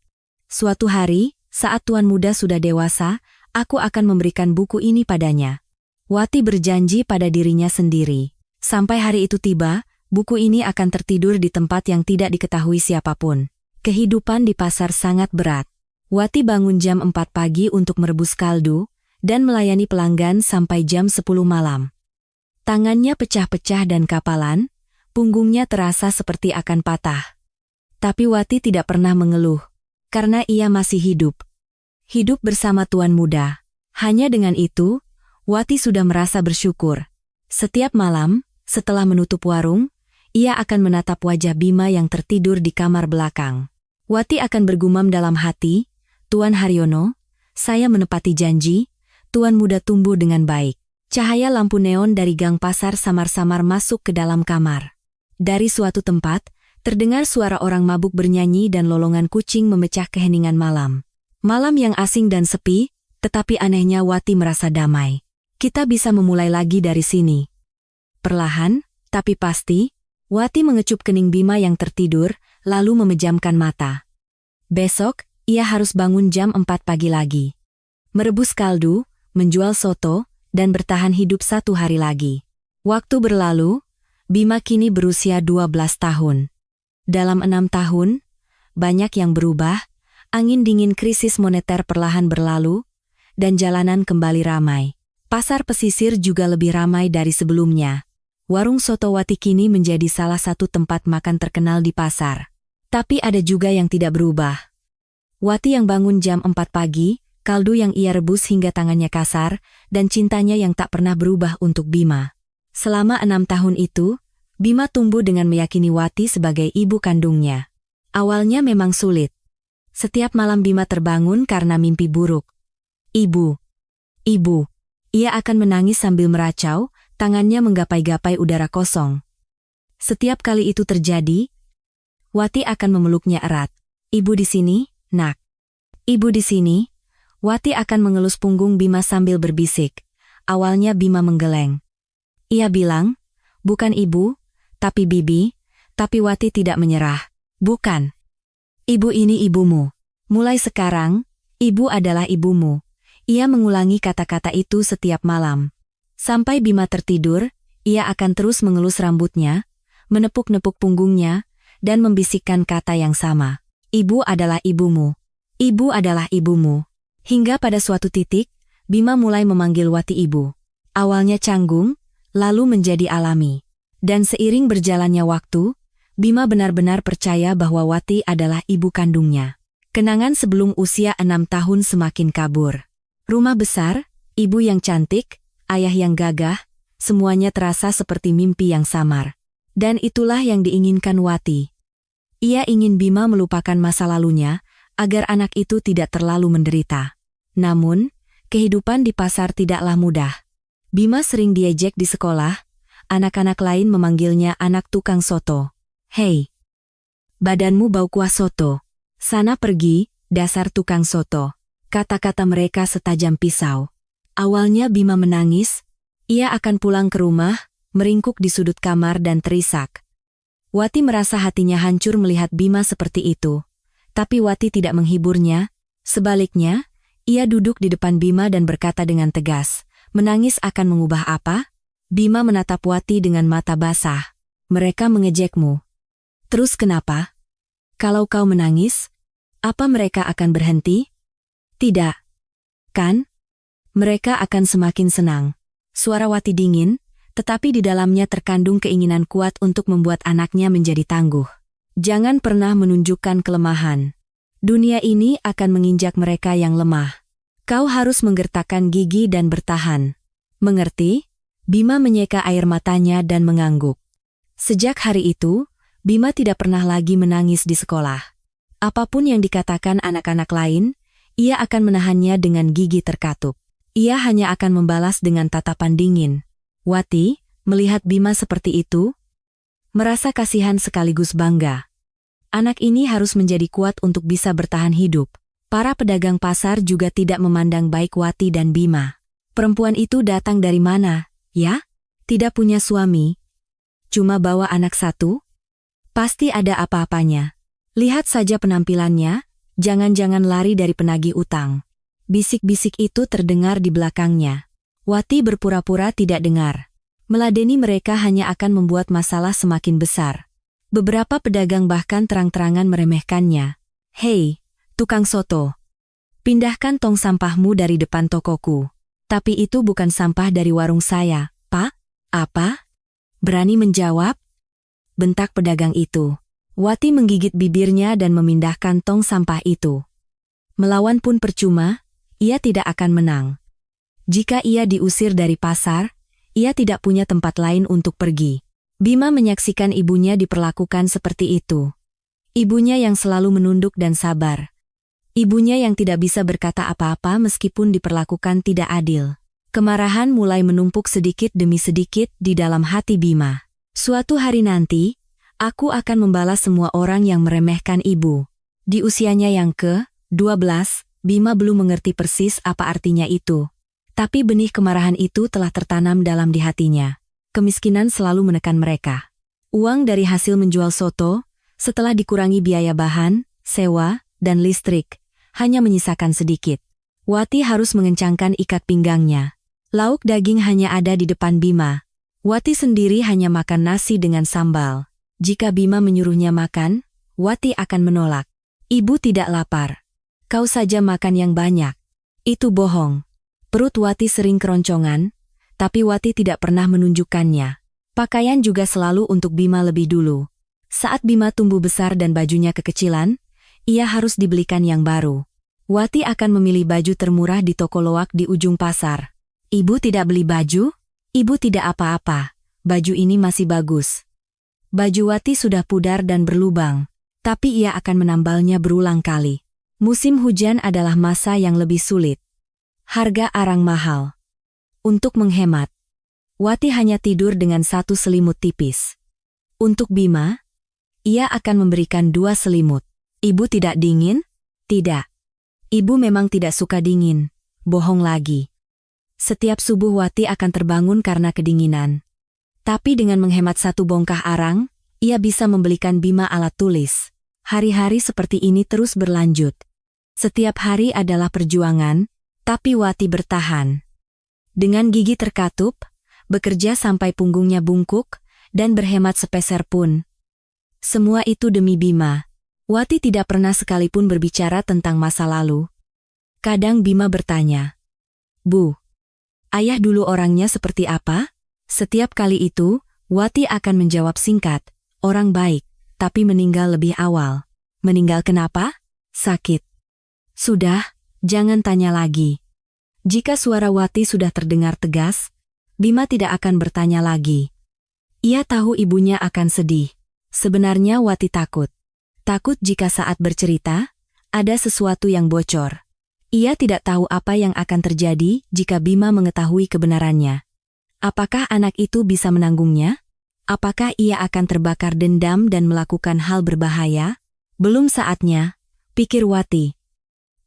Suatu hari, saat tuan muda sudah dewasa, aku akan memberikan buku ini padanya. Wati berjanji pada dirinya sendiri. Sampai hari itu tiba, buku ini akan tertidur di tempat yang tidak diketahui siapapun. Kehidupan di pasar sangat berat. Wati bangun jam 4 pagi untuk merebus kaldu, dan melayani pelanggan sampai jam 10 malam. Tangannya pecah-pecah dan kapalan, punggungnya terasa seperti akan patah. Tapi Wati tidak pernah mengeluh, karena ia masih hidup. Hidup bersama tuan muda. Hanya dengan itu, Wati sudah merasa bersyukur. Setiap malam, setelah menutup warung, ia akan menatap wajah Bima yang tertidur di kamar belakang. Wati akan bergumam dalam hati, Tuan Haryono, saya menepati janji, tuan muda tumbuh dengan baik. Cahaya lampu neon dari gang pasar samar-samar masuk ke dalam kamar. Dari suatu tempat, terdengar suara orang mabuk bernyanyi dan lolongan kucing memecah keheningan malam. Malam yang asing dan sepi, tetapi anehnya Wati merasa damai. Kita bisa memulai lagi dari sini. Perlahan, tapi pasti, Wati mengecup kening Bima yang tertidur, lalu memejamkan mata. Besok, ia harus bangun jam 4 pagi lagi. Merebus kaldu, menjual soto, dan bertahan hidup 1 hari lagi. Waktu berlalu, Bima kini berusia 12 tahun. Dalam 6 tahun, banyak yang berubah, angin dingin krisis moneter perlahan berlalu, dan jalanan kembali ramai. Pasar pesisir juga lebih ramai dari sebelumnya. Warung soto Wati kini menjadi salah satu tempat makan terkenal di pasar. Tapi ada juga yang tidak berubah. Wati yang bangun jam 4 pagi, kaldu yang ia rebus hingga tangannya kasar, dan cintanya yang tak pernah berubah untuk Bima. Selama 6 tahun itu, Bima tumbuh dengan meyakini Wati sebagai ibu kandungnya. Awalnya memang sulit. Setiap malam Bima terbangun karena mimpi buruk. Ibu. Ibu. Ia akan menangis sambil meracau, tangannya menggapai-gapai udara kosong. Setiap kali itu terjadi, Wati akan memeluknya erat. Ibu di sini, nak. Ibu di sini. Wati akan mengelus punggung Bima sambil berbisik. Awalnya Bima menggeleng. Ia bilang, bukan ibu, tapi bibi, tapi Wati tidak menyerah. Bukan. Ibu ini ibumu. Mulai sekarang, ibu adalah ibumu. Ia mengulangi kata-kata itu setiap malam. Sampai Bima tertidur, ia akan terus mengelus rambutnya, menepuk-nepuk punggungnya, dan membisikkan kata yang sama. Ibu adalah ibumu. Ibu adalah ibumu. Hingga pada suatu titik, Bima mulai memanggil Wati ibu. Awalnya canggung, lalu menjadi alami. Dan seiring berjalannya waktu, Bima benar-benar percaya bahwa Wati adalah ibu kandungnya. Kenangan sebelum usia 6 tahun semakin kabur. Rumah besar, ibu yang cantik, ayah yang gagah, semuanya terasa seperti mimpi yang samar. Dan itulah yang diinginkan Wati. Ia ingin Bima melupakan masa lalunya, agar anak itu tidak terlalu menderita. Namun, kehidupan di pasar tidaklah mudah. Bima sering diejek di sekolah, anak-anak lain memanggilnya anak tukang soto. Hei, badanmu bau kuah soto. Sana pergi, dasar tukang soto. Kata-kata mereka setajam pisau. Awalnya Bima menangis, ia akan pulang ke rumah, meringkuk di sudut kamar dan terisak. Wati merasa hatinya hancur melihat Bima seperti itu. Tapi Wati tidak menghiburnya, sebaliknya, ia duduk di depan Bima dan berkata dengan tegas, menangis akan mengubah apa? Bima menatap Wati dengan mata basah. Mereka mengejekmu. Terus kenapa? Kalau kau menangis, apa mereka akan berhenti? Tidak. Kan? Mereka akan semakin senang. Suara Wati dingin, tetapi di dalamnya terkandung keinginan kuat untuk membuat anaknya menjadi tangguh. Jangan pernah menunjukkan kelemahan. Dunia ini akan menginjak mereka yang lemah. Kau harus menggertakkan gigi dan bertahan. Mengerti? Bima menyeka air matanya dan mengangguk. Sejak hari itu, Bima tidak pernah lagi menangis di sekolah. Apapun yang dikatakan anak-anak lain, ia akan menahannya dengan gigi terkatup. Ia hanya akan membalas dengan tatapan dingin. Wati, melihat Bima seperti itu, merasa kasihan sekaligus bangga. Anak ini harus menjadi kuat untuk bisa bertahan hidup. Para pedagang pasar juga tidak memandang baik Wati dan Bima. Perempuan itu datang dari mana, ya? Tidak punya suami. Cuma bawa anak satu? Pasti ada apa-apanya. Lihat saja penampilannya, jangan-jangan lari dari penagih utang. Bisik-bisik itu terdengar di belakangnya. Wati berpura-pura tidak dengar. Meladeni mereka hanya akan membuat masalah semakin besar. Beberapa pedagang bahkan terang-terangan meremehkannya. Hei, tukang soto. Pindahkan tong sampahmu dari depan tokoku. Tapi itu bukan sampah dari warung saya, Pak. Apa? Berani menjawab? Bentak pedagang itu. Wati menggigit bibirnya dan memindahkan tong sampah itu. Melawan pun percuma, ia tidak akan menang. Jika ia diusir dari pasar, ia tidak punya tempat lain untuk pergi. Bima menyaksikan ibunya diperlakukan seperti itu. Ibunya yang selalu menunduk dan sabar. Ibunya yang tidak bisa berkata apa-apa meskipun diperlakukan tidak adil. Kemarahan mulai menumpuk sedikit demi sedikit di dalam hati Bima. Suatu hari nanti, aku akan membalas semua orang yang meremehkan ibu. Di usianya yang ke-12, Bima belum mengerti persis apa artinya itu. Tapi benih kemarahan itu telah tertanam dalam di hatinya. Kemiskinan selalu menekan mereka. Uang dari hasil menjual soto, setelah dikurangi biaya bahan, sewa, dan listrik, hanya menyisakan sedikit. Wati harus mengencangkan ikat pinggangnya. Lauk daging hanya ada di depan Bima. Wati sendiri hanya makan nasi dengan sambal. Jika Bima menyuruhnya makan, Wati akan menolak. Ibu tidak lapar. Kau saja makan yang banyak. Itu bohong. Perut Wati sering keroncongan, tapi Wati tidak pernah menunjukkannya. Pakaian juga selalu untuk Bima lebih dulu. Saat Bima tumbuh besar dan bajunya kekecilan, ia harus dibelikan yang baru. Wati akan memilih baju termurah di toko loak di ujung pasar. Ibu tidak beli baju? Ibu tidak apa-apa. Baju ini masih bagus. Baju Wati sudah pudar dan berlubang, tapi ia akan menambalnya berulang kali. Musim hujan adalah masa yang lebih sulit. Harga arang mahal. Untuk menghemat, Wati hanya tidur dengan satu selimut tipis. Untuk Bima, ia akan memberikan 2 selimut. Ibu tidak dingin? Tidak. Ibu memang tidak suka dingin. Bohong lagi. Setiap subuh Wati akan terbangun karena kedinginan. Tapi dengan menghemat 1 bongkah arang, ia bisa membelikan Bima alat tulis. Hari-hari seperti ini terus berlanjut. Setiap hari adalah perjuangan, tapi Wati bertahan. Dengan gigi terkatup, bekerja sampai punggungnya bungkuk, dan berhemat sepeser pun. Semua itu demi Bima. Wati tidak pernah sekalipun berbicara tentang masa lalu. Kadang Bima bertanya, "Bu, ayah dulu orangnya seperti apa?" Setiap kali itu, Wati akan menjawab singkat, "Orang baik, tapi meninggal lebih awal." Meninggal kenapa? Sakit. Sudah, jangan tanya lagi. Jika suara Wati sudah terdengar tegas, Bima tidak akan bertanya lagi. Ia tahu ibunya akan sedih. Sebenarnya Wati takut. Takut jika saat bercerita, ada sesuatu yang bocor. Ia tidak tahu apa yang akan terjadi jika Bima mengetahui kebenarannya. Apakah anak itu bisa menanggungnya? Apakah ia akan terbakar dendam dan melakukan hal berbahaya? Belum saatnya, pikir Wati.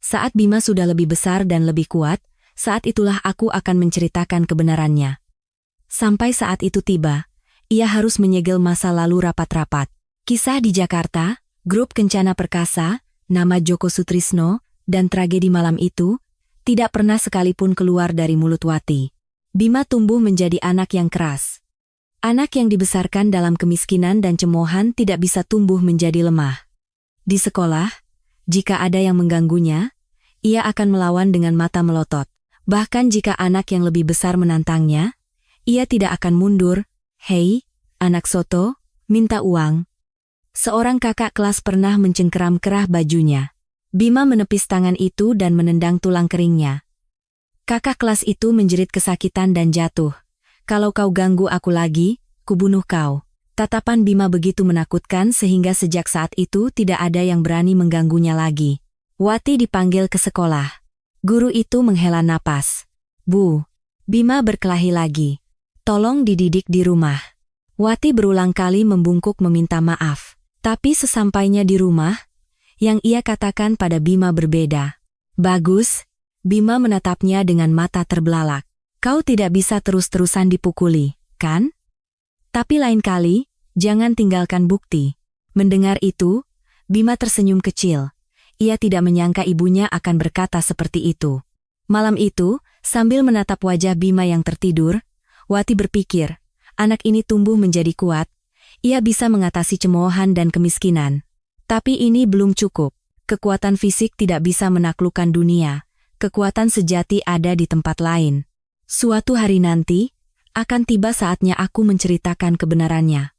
Saat Bima sudah lebih besar dan lebih kuat, saat itulah aku akan menceritakan kebenarannya. Sampai saat itu tiba, ia harus menyegel masa lalu rapat-rapat. Kisah di Jakarta, Grup Kencana Perkasa, nama Joko Sutrisno, dan tragedi malam itu, tidak pernah sekalipun keluar dari mulut Wati. Bima tumbuh menjadi anak yang keras. Anak yang dibesarkan dalam kemiskinan dan cemoohan tidak bisa tumbuh menjadi lemah. Di sekolah, jika ada yang mengganggunya, ia akan melawan dengan mata melotot. Bahkan jika anak yang lebih besar menantangnya, ia tidak akan mundur. Hei, anak soto, minta uang. Seorang kakak kelas pernah mencengkeram kerah bajunya. Bima menepis tangan itu dan menendang tulang keringnya. Kakak kelas itu menjerit kesakitan dan jatuh. Kalau kau ganggu aku lagi, kubunuh kau. Tatapan Bima begitu menakutkan sehingga sejak saat itu tidak ada yang berani mengganggunya lagi. Wati dipanggil ke sekolah. Guru itu menghela napas. Bu, Bima berkelahi lagi. Tolong dididik di rumah. Wati berulang kali membungkuk meminta maaf. Tapi sesampainya di rumah, yang ia katakan pada Bima berbeda. Bagus, Bima menatapnya dengan mata terbelalak. Kau tidak bisa terus-terusan dipukuli, kan? Tapi lain kali, jangan tinggalkan bukti. Mendengar itu, Bima tersenyum kecil. Ia tidak menyangka ibunya akan berkata seperti itu. Malam itu, sambil menatap wajah Bima yang tertidur, Wati berpikir, anak ini tumbuh menjadi kuat, ia bisa mengatasi cemoohan dan kemiskinan. Tapi ini belum cukup. Kekuatan fisik tidak bisa menaklukkan dunia. Kekuatan sejati ada di tempat lain. Suatu hari nanti, akan tiba saatnya aku menceritakan kebenarannya.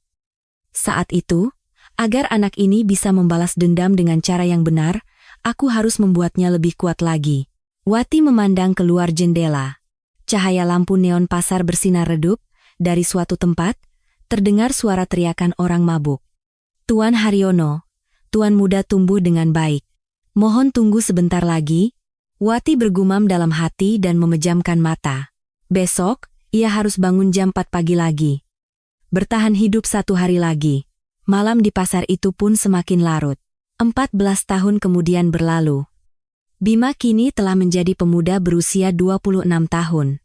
Saat itu, agar anak ini bisa membalas dendam dengan cara yang benar, aku harus membuatnya lebih kuat lagi. Wati memandang keluar jendela. Cahaya lampu neon pasar bersinar redup. Dari suatu tempat, terdengar suara teriakan orang mabuk. Tuan Haryono, Tuan muda tumbuh dengan baik. Mohon tunggu sebentar lagi. Wati bergumam dalam hati dan memejamkan mata. Besok, ia harus bangun jam 4 pagi lagi. Bertahan hidup 1 hari lagi. Malam di pasar itu pun semakin larut. 14 tahun kemudian berlalu. Bima kini telah menjadi pemuda berusia 26 tahun.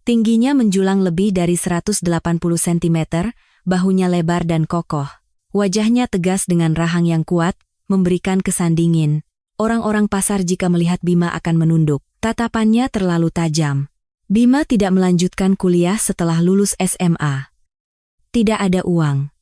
Tingginya menjulang lebih dari 180 cm, bahunya lebar dan kokoh. Wajahnya tegas dengan rahang yang kuat, memberikan kesan dingin. Orang-orang pasar jika melihat Bima akan menunduk. Tatapannya terlalu tajam. Bima tidak melanjutkan kuliah setelah lulus SMA. Tidak ada uang.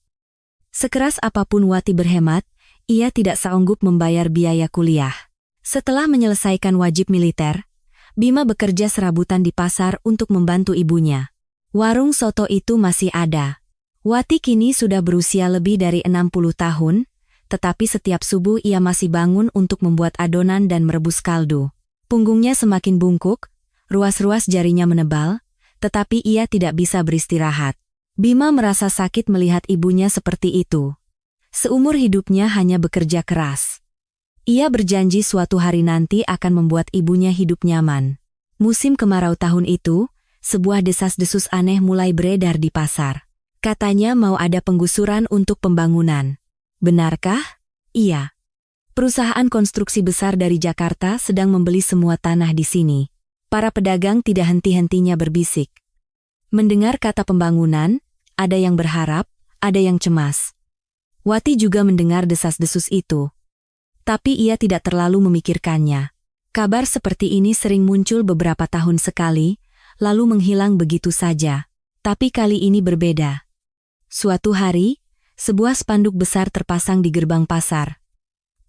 Sekeras apapun Wati berhemat, ia tidak sanggup membayar biaya kuliah. Setelah menyelesaikan wajib militer, Bima bekerja serabutan di pasar untuk membantu ibunya. Warung soto itu masih ada. Wati kini sudah berusia lebih dari 60 tahun, tetapi setiap subuh ia masih bangun untuk membuat adonan dan merebus kaldu. Punggungnya semakin bungkuk, ruas-ruas jarinya menebal, tetapi ia tidak bisa beristirahat. Bima merasa sakit melihat ibunya seperti itu. Seumur hidupnya hanya bekerja keras. Ia berjanji suatu hari nanti akan membuat ibunya hidup nyaman. Musim kemarau tahun itu, sebuah desas-desus aneh mulai beredar di pasar. Katanya mau ada penggusuran untuk pembangunan. Benarkah? Iya. Perusahaan konstruksi besar dari Jakarta sedang membeli semua tanah di sini. Para pedagang tidak henti-hentinya berbisik. Mendengar kata pembangunan, ada yang berharap, ada yang cemas. Wati juga mendengar desas-desus itu. Tapi ia tidak terlalu memikirkannya. Kabar seperti ini sering muncul beberapa tahun sekali, lalu menghilang begitu saja. Tapi kali ini berbeda. Suatu hari, sebuah spanduk besar terpasang di gerbang pasar.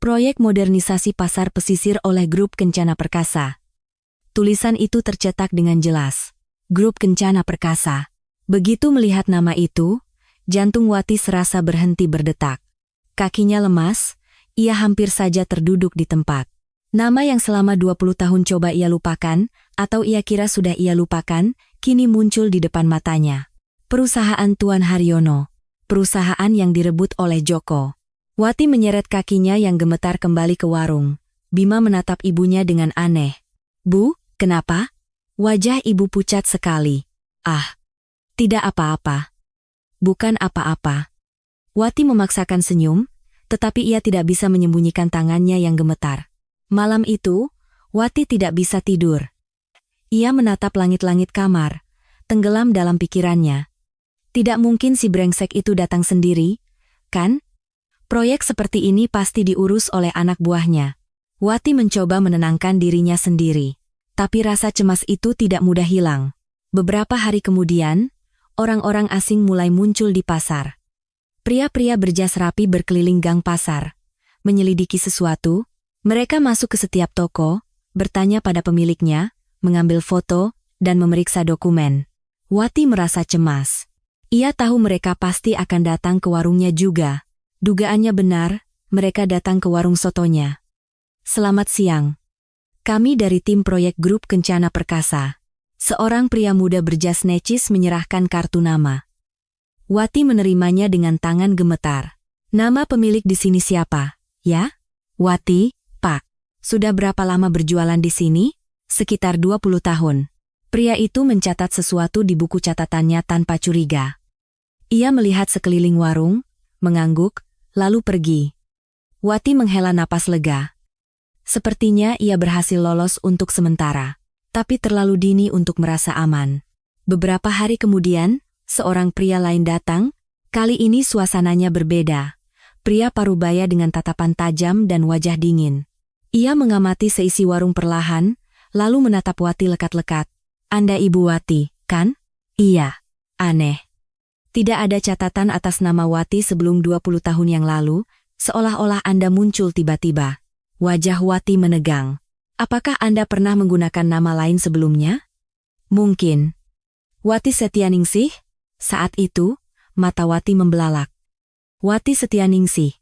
Proyek modernisasi pasar pesisir oleh Grup Kencana Perkasa. Tulisan itu tercetak dengan jelas. Grup Kencana Perkasa. Begitu melihat nama itu, jantung Wati serasa berhenti berdetak. Kakinya lemas, ia hampir saja terduduk di tempat. Nama yang selama 20 tahun coba ia lupakan, atau ia kira sudah ia lupakan, kini muncul di depan matanya. Perusahaan Tuan Haryono. Perusahaan yang direbut oleh Joko. Wati menyeret kakinya yang gemetar kembali ke warung. Bima menatap ibunya dengan aneh. Bu, kenapa? Wajah ibu pucat sekali. Ah, tidak apa-apa. Bukan apa-apa. Wati memaksakan senyum, tetapi ia tidak bisa menyembunyikan tangannya yang gemetar. Malam itu, Wati tidak bisa tidur. Ia menatap langit-langit kamar, tenggelam dalam pikirannya. Tidak mungkin si brengsek itu datang sendiri, kan? Proyek seperti ini pasti diurus oleh anak buahnya. Wati mencoba menenangkan dirinya sendiri. Tapi rasa cemas itu tidak mudah hilang. Beberapa hari kemudian, orang-orang asing mulai muncul di pasar. Pria-pria berjas rapi berkeliling gang pasar. Menyelidiki sesuatu, mereka masuk ke setiap toko, bertanya pada pemiliknya, mengambil foto, dan memeriksa dokumen. Wati merasa cemas. Ia tahu mereka pasti akan datang ke warungnya juga. Dugaannya benar, mereka datang ke warung sotonya. Selamat siang. Kami dari tim proyek grup Kencana Perkasa. Seorang pria muda berjas necis menyerahkan kartu nama. Wati menerimanya dengan tangan gemetar. Nama pemilik di sini siapa? Ya? Wati, Pak. Sudah berapa lama berjualan di sini? Sekitar 20 tahun. Pria itu mencatat sesuatu di buku catatannya tanpa curiga. Ia melihat sekeliling warung, mengangguk, lalu pergi. Wati menghela napas lega. Sepertinya ia berhasil lolos untuk sementara, tapi terlalu dini untuk merasa aman. Beberapa hari kemudian, seorang pria lain datang, kali ini suasananya berbeda. Pria parubaya dengan tatapan tajam dan wajah dingin. Ia mengamati seisi warung perlahan, lalu menatap Wati lekat-lekat. Anda Ibu Wati, kan? Iya. Aneh. Tidak ada catatan atas nama Wati sebelum 20 tahun yang lalu, seolah-olah Anda muncul tiba-tiba. Wajah Wati menegang. Apakah Anda pernah menggunakan nama lain sebelumnya? Mungkin. Wati Setianingsih? Saat itu, mata Wati membelalak. Wati Setianingsih.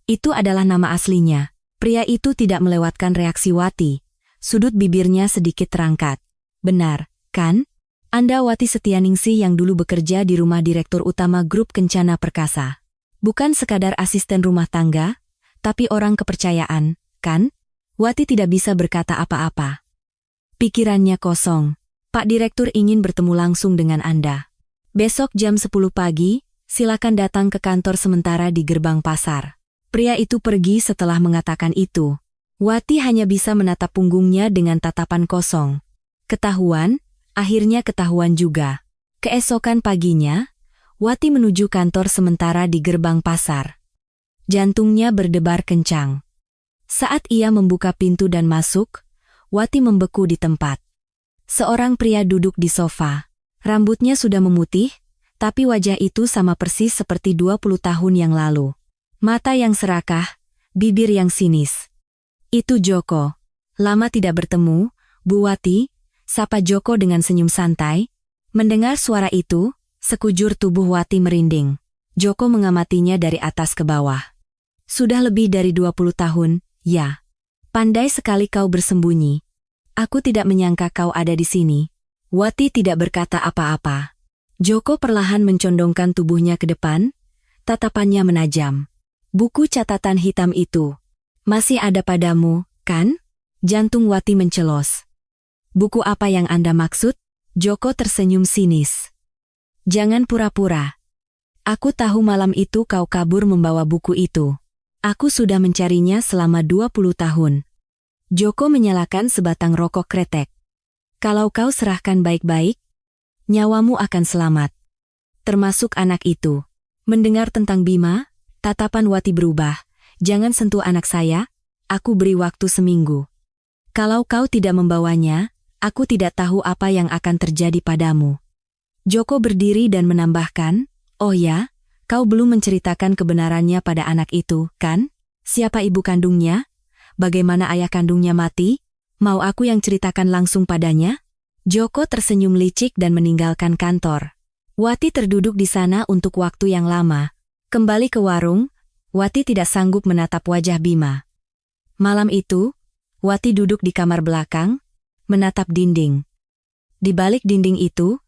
Itu adalah nama aslinya. Pria itu tidak melewatkan reaksi Wati. Sudut bibirnya sedikit terangkat. Benar, kan? Anda Wati Setianingsih yang dulu bekerja di rumah direktur utama grup Kencana Perkasa. Bukan sekadar asisten rumah tangga, tapi orang kepercayaan, kan? Wati tidak bisa berkata apa-apa. Pikirannya kosong. Pak Direktur ingin bertemu langsung dengan Anda. Besok jam 10 pagi, silakan datang ke kantor sementara di gerbang pasar. Pria itu pergi setelah mengatakan itu. Wati hanya bisa menatap punggungnya dengan tatapan kosong. Ketahuan, akhirnya ketahuan juga. Keesokan paginya, Wati menuju kantor sementara di gerbang pasar. Jantungnya berdebar kencang. Saat ia membuka pintu dan masuk, Wati membeku di tempat. Seorang pria duduk di sofa. Rambutnya sudah memutih, tapi wajah itu sama persis seperti 20 tahun yang lalu. Mata yang serakah, bibir yang sinis. Itu Joko. Lama tidak bertemu, Bu Wati, sapa Joko dengan senyum santai. Mendengar suara itu, sekujur tubuh Wati merinding. Joko mengamatinya dari atas ke bawah. Sudah lebih dari 20 tahun, ya. Pandai sekali kau bersembunyi. Aku tidak menyangka kau ada di sini. Wati tidak berkata apa-apa. Joko perlahan mencondongkan tubuhnya ke depan, tatapannya menajam. Buku catatan hitam itu. Masih ada padamu, kan? Jantung Wati mencelos. Buku apa yang Anda maksud? Joko tersenyum sinis. Jangan pura-pura. Aku tahu malam itu kau kabur membawa buku itu. Aku sudah mencarinya selama 20 tahun. Joko menyalakan sebatang rokok kretek. Kalau kau serahkan baik-baik, nyawamu akan selamat. Termasuk anak itu. Mendengar tentang Bima, tatapan Wati berubah. Jangan sentuh anak saya, aku beri waktu seminggu. Kalau kau tidak membawanya, aku tidak tahu apa yang akan terjadi padamu. Joko berdiri dan menambahkan, oh ya, kau belum menceritakan kebenarannya pada anak itu, kan? Siapa ibu kandungnya? Bagaimana ayah kandungnya mati? Mau aku yang ceritakan langsung padanya? Joko tersenyum licik dan meninggalkan kantor. Wati terduduk di sana untuk waktu yang lama. Kembali ke warung, Wati tidak sanggup menatap wajah Bima. Malam itu, Wati duduk di kamar belakang, menatap dinding. Di balik dinding itu,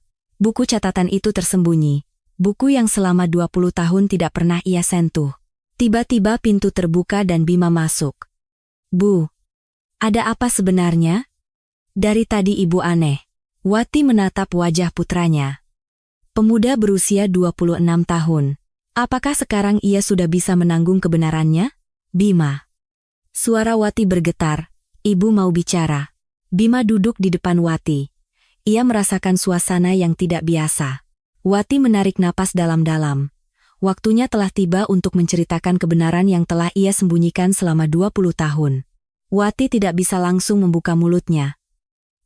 Buku catatan itu tersembunyi. Buku yang selama 20 tahun tidak pernah ia sentuh. Tiba-tiba pintu terbuka dan Bima masuk. Bu, ada apa sebenarnya? Dari tadi ibu aneh. Wati menatap wajah putranya. Pemuda berusia 26 tahun. Apakah sekarang ia sudah bisa menanggung kebenarannya? Bima. Suara Wati bergetar. Ibu mau bicara. Bima duduk di depan Wati. Ia merasakan suasana yang tidak biasa. Wati menarik napas dalam-dalam. Waktunya telah tiba untuk menceritakan kebenaran yang telah ia sembunyikan selama 20 tahun. Wati tidak bisa langsung membuka mulutnya.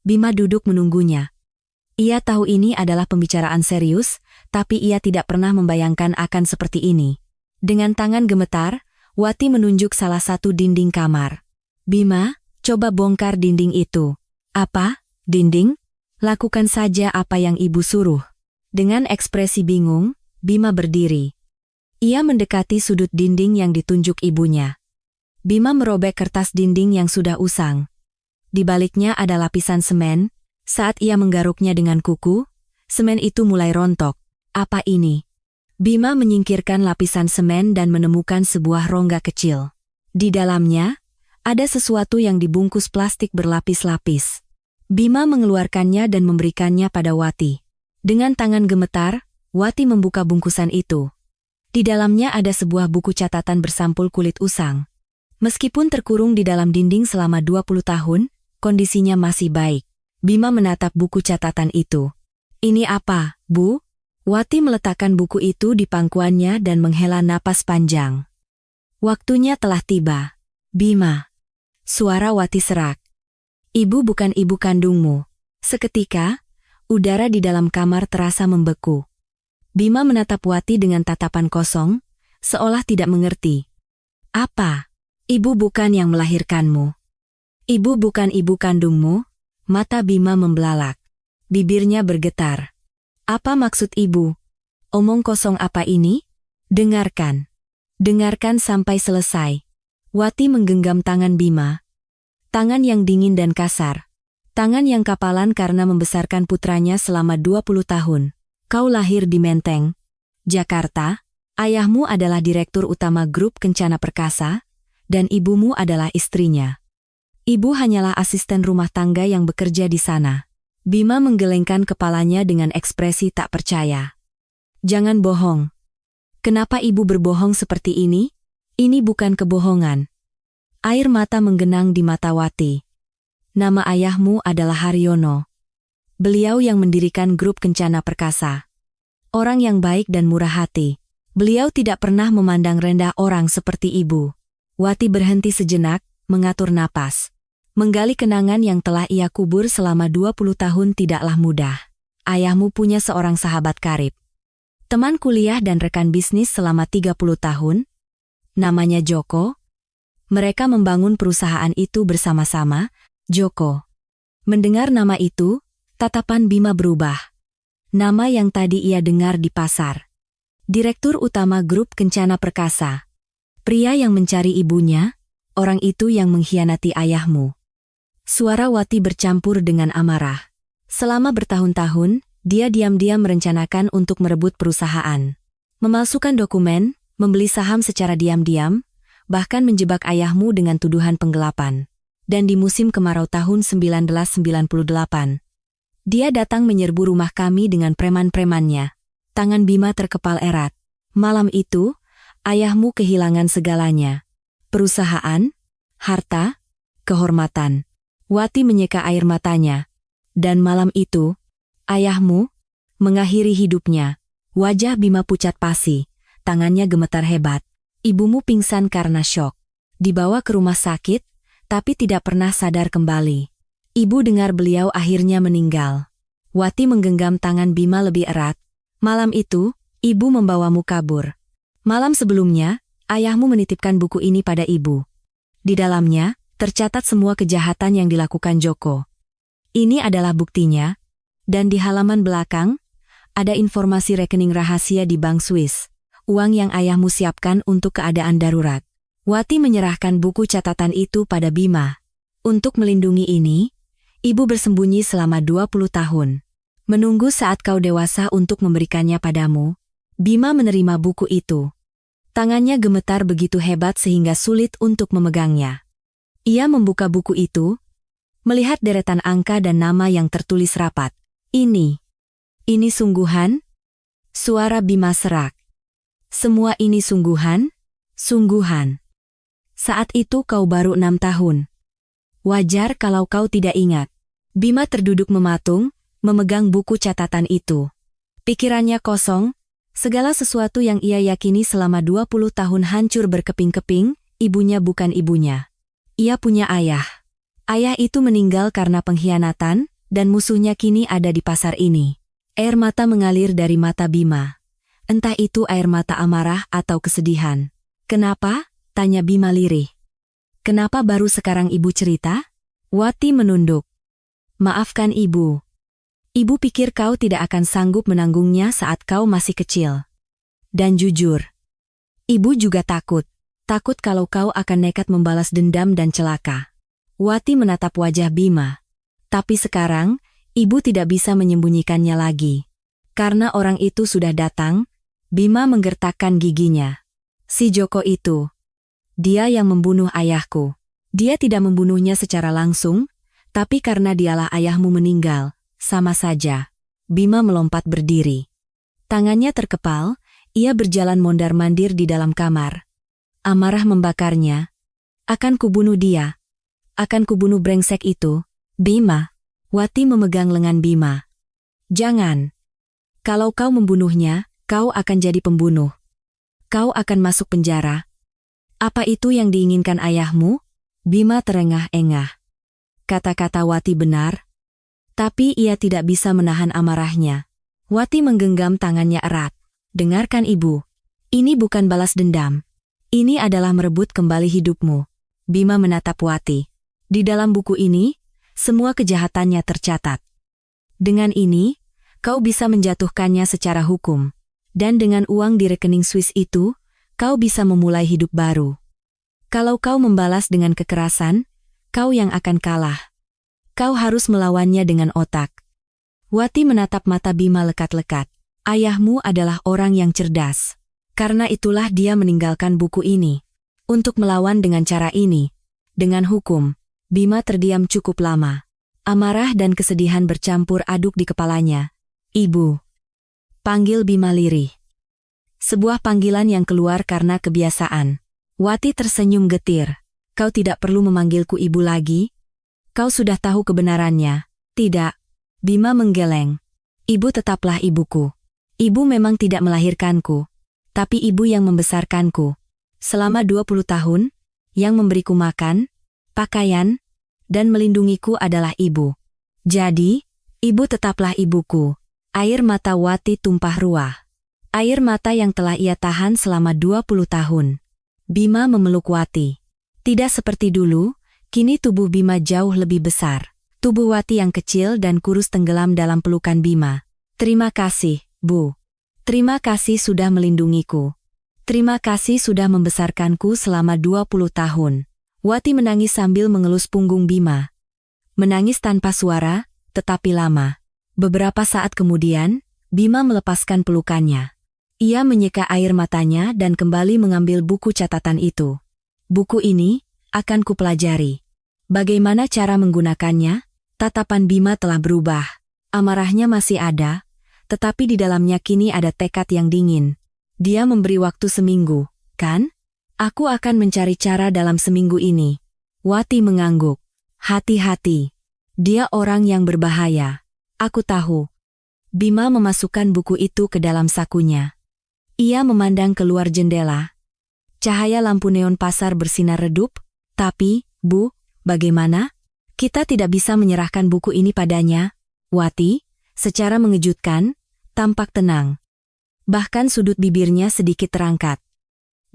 Bima duduk menunggunya. Ia tahu ini adalah pembicaraan serius, tapi ia tidak pernah membayangkan akan seperti ini. Dengan tangan gemetar, Wati menunjuk salah satu dinding kamar. Bima, coba bongkar dinding itu. Apa? Dinding? Lakukan saja apa yang ibu suruh. Dengan ekspresi bingung, Bima berdiri. Ia mendekati sudut dinding yang ditunjuk ibunya. Bima merobek kertas dinding yang sudah usang. Di baliknya ada lapisan semen. Saat ia menggaruknya dengan kuku, semen itu mulai rontok. Apa ini? Bima menyingkirkan lapisan semen dan menemukan sebuah rongga kecil. Di dalamnya, ada sesuatu yang dibungkus plastik berlapis-lapis. Bima mengeluarkannya dan memberikannya pada Wati. Dengan tangan gemetar, Wati membuka bungkusan itu. Di dalamnya ada sebuah buku catatan bersampul kulit usang. Meskipun terkurung di dalam dinding selama 20 tahun, kondisinya masih baik. Bima menatap buku catatan itu. Ini apa, Bu? Wati meletakkan buku itu di pangkuannya dan menghela napas panjang. Waktunya telah tiba. Bima. Suara Wati serak. Ibu bukan ibu kandungmu. Seketika, udara di dalam kamar terasa membeku. Bima menatap Wati dengan tatapan kosong, seolah tidak mengerti. Apa? Ibu bukan yang melahirkanmu. Ibu bukan ibu kandungmu? Mata Bima membelalak. Bibirnya bergetar. Apa maksud ibu? Omong kosong apa ini? Dengarkan. Dengarkan sampai selesai. Wati menggenggam tangan Bima. Tangan yang dingin dan kasar. Tangan yang kapalan karena membesarkan putranya selama 20 tahun. Kau lahir di Menteng, Jakarta. Ayahmu adalah direktur utama grup Kencana Perkasa, dan ibumu adalah istrinya. Ibu hanyalah asisten rumah tangga yang bekerja di sana. Bima menggelengkan kepalanya dengan ekspresi tak percaya. Jangan bohong. Kenapa ibu berbohong seperti ini? Ini bukan kebohongan. Air mata menggenang di mata Wati. Nama ayahmu adalah Haryono. Beliau yang mendirikan grup Kencana Perkasa. Orang yang baik dan murah hati. Beliau tidak pernah memandang rendah orang seperti ibu. Wati berhenti sejenak, mengatur napas. Menggali kenangan yang telah ia kubur selama 20 tahun tidaklah mudah. Ayahmu punya seorang sahabat karib. Teman kuliah dan rekan bisnis selama 30 tahun. Namanya Joko. Mereka membangun perusahaan itu bersama-sama, Joko. Mendengar nama itu, tatapan Bima berubah. Nama yang tadi ia dengar di pasar. Direktur utama grup Kencana Perkasa. Pria yang mencari ibunya, orang itu yang mengkhianati ayahmu. Suara Wati bercampur dengan amarah. Selama bertahun-tahun, dia diam-diam merencanakan untuk merebut perusahaan. Memalsukan dokumen, membeli saham secara diam-diam, bahkan menjebak ayahmu dengan tuduhan penggelapan. Dan di musim kemarau tahun 1998, dia datang menyerbu rumah kami dengan preman-premannya. Tangan Bima terkepal erat. Malam itu, ayahmu kehilangan segalanya. Perusahaan, harta, kehormatan. Wati menyeka air matanya. Dan malam itu, ayahmu mengakhiri hidupnya. Wajah Bima pucat pasi, tangannya gemetar hebat. Ibumu pingsan karena syok. Dibawa ke rumah sakit, tapi tidak pernah sadar kembali. Ibu dengar beliau akhirnya meninggal. Wati menggenggam tangan Bima lebih erat. Malam itu, ibu membawamu kabur. Malam sebelumnya, ayahmu menitipkan buku ini pada ibu. Di dalamnya, tercatat semua kejahatan yang dilakukan Joko. Ini adalah buktinya, dan di halaman belakang, ada informasi rekening rahasia di Bank Swiss. Uang yang ayahmu siapkan untuk keadaan darurat. Wati menyerahkan buku catatan itu pada Bima. Untuk melindungi ini, ibu bersembunyi selama 20 tahun. Menunggu saat kau dewasa untuk memberikannya padamu. Bima menerima buku itu. Tangannya gemetar begitu hebat sehingga sulit untuk memegangnya. Ia membuka buku itu, melihat deretan angka dan nama yang tertulis rapat. Ini sungguhan? Suara Bima serak. Semua ini sungguhan? Sungguhan. Saat itu kau baru 6 tahun. Wajar kalau kau tidak ingat. Bima terduduk mematung, memegang buku catatan itu. Pikirannya kosong, segala sesuatu yang ia yakini selama 20 tahun hancur berkeping-keping, ibunya bukan ibunya. Ia punya ayah. Ayah itu meninggal karena pengkhianatan, dan musuhnya kini ada di pasar ini. Air mata mengalir dari mata Bima. Entah itu air mata amarah atau kesedihan. Kenapa? Tanya Bima lirih. Kenapa baru sekarang ibu cerita? Wati menunduk. Maafkan ibu. Ibu pikir kau tidak akan sanggup menanggungnya saat kau masih kecil. Dan jujur, ibu juga takut. Takut kalau kau akan nekat membalas dendam dan celaka. Wati menatap wajah Bima. Tapi sekarang, ibu tidak bisa menyembunyikannya lagi. Karena orang itu sudah datang, Bima menggertakkan giginya. Si Joko itu. Dia yang membunuh ayahku. Dia tidak membunuhnya secara langsung, tapi karena dialah ayahmu meninggal, sama saja. Bima melompat berdiri. Tangannya terkepal, ia berjalan mondar-mandir di dalam kamar. Amarah membakarnya. Akan kubunuh dia. Akan kubunuh brengsek itu. Bima. Wati memegang lengan Bima. Jangan. Kalau kau membunuhnya, kau akan jadi pembunuh. Kau akan masuk penjara. Apa itu yang diinginkan ayahmu? Bima terengah-engah. Kata-kata Wati benar. Tapi ia tidak bisa menahan amarahnya. Wati menggenggam tangannya erat. Dengarkan ibu. Ini bukan balas dendam. Ini adalah merebut kembali hidupmu. Bima menatap Wati. Di dalam buku ini, semua kejahatannya tercatat. Dengan ini, kau bisa menjatuhkannya secara hukum. Dan dengan uang di rekening Swiss itu, kau bisa memulai hidup baru. Kalau kau membalas dengan kekerasan, kau yang akan kalah. Kau harus melawannya dengan otak. Wati menatap mata Bima lekat-lekat. Ayahmu adalah orang yang cerdas. Karena itulah dia meninggalkan buku ini. Untuk melawan dengan cara ini. Dengan hukum. Bima terdiam cukup lama. Amarah dan kesedihan bercampur aduk di kepalanya. Ibu. Panggil Bima lirih. Sebuah panggilan yang keluar karena kebiasaan. Wati tersenyum getir. Kau tidak perlu memanggilku ibu lagi. Kau sudah tahu kebenarannya. Tidak. Bima menggeleng. Ibu tetaplah ibuku. Ibu memang tidak melahirkanku. Tapi ibu yang membesarkanku. Selama 20 tahun, yang memberiku makan, pakaian, dan melindungiku adalah ibu. Jadi, ibu tetaplah ibuku. Air mata Wati tumpah ruah. Air mata yang telah ia tahan selama 20 tahun. Bima memeluk Wati. Tidak seperti dulu, kini tubuh Bima jauh lebih besar. Tubuh Wati yang kecil dan kurus tenggelam dalam pelukan Bima. Terima kasih, Bu. Terima kasih sudah melindungiku. Terima kasih sudah membesarkanku selama 20 tahun. Wati menangis sambil mengelus punggung Bima. Menangis tanpa suara, tetapi lama. Beberapa saat kemudian, Bima melepaskan pelukannya. Ia menyeka air matanya dan kembali mengambil buku catatan itu. Buku ini akan kupelajari. Bagaimana cara menggunakannya? Tatapan Bima telah berubah. Amarahnya masih ada, tetapi di dalamnya kini ada tekad yang dingin. Dia memberi waktu seminggu, kan? Aku akan mencari cara dalam seminggu ini. Wati mengangguk. Hati-hati. Dia orang yang berbahaya. Aku tahu. Bima memasukkan buku itu ke dalam sakunya. Ia memandang keluar jendela. Cahaya lampu neon pasar bersinar redup. Tapi, Bu, bagaimana? Kita tidak bisa menyerahkan buku ini padanya. Wati, secara mengejutkan, tampak tenang. Bahkan sudut bibirnya sedikit terangkat.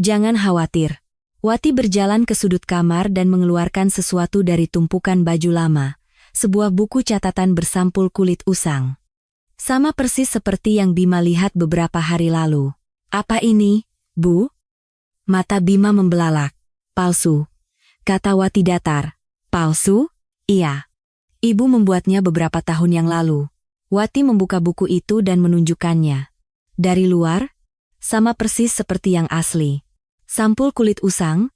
Jangan khawatir. Wati berjalan ke sudut kamar dan mengeluarkan sesuatu dari tumpukan baju lama. Sebuah buku catatan bersampul kulit usang. Sama persis seperti yang Bima lihat beberapa hari lalu. Apa ini, Bu? Mata Bima membelalak. Palsu. Kata Wati datar. Palsu? Iya. Ibu membuatnya beberapa tahun yang lalu. Wati membuka buku itu dan menunjukkannya. Dari luar, sama persis seperti yang asli. Sampul kulit usang,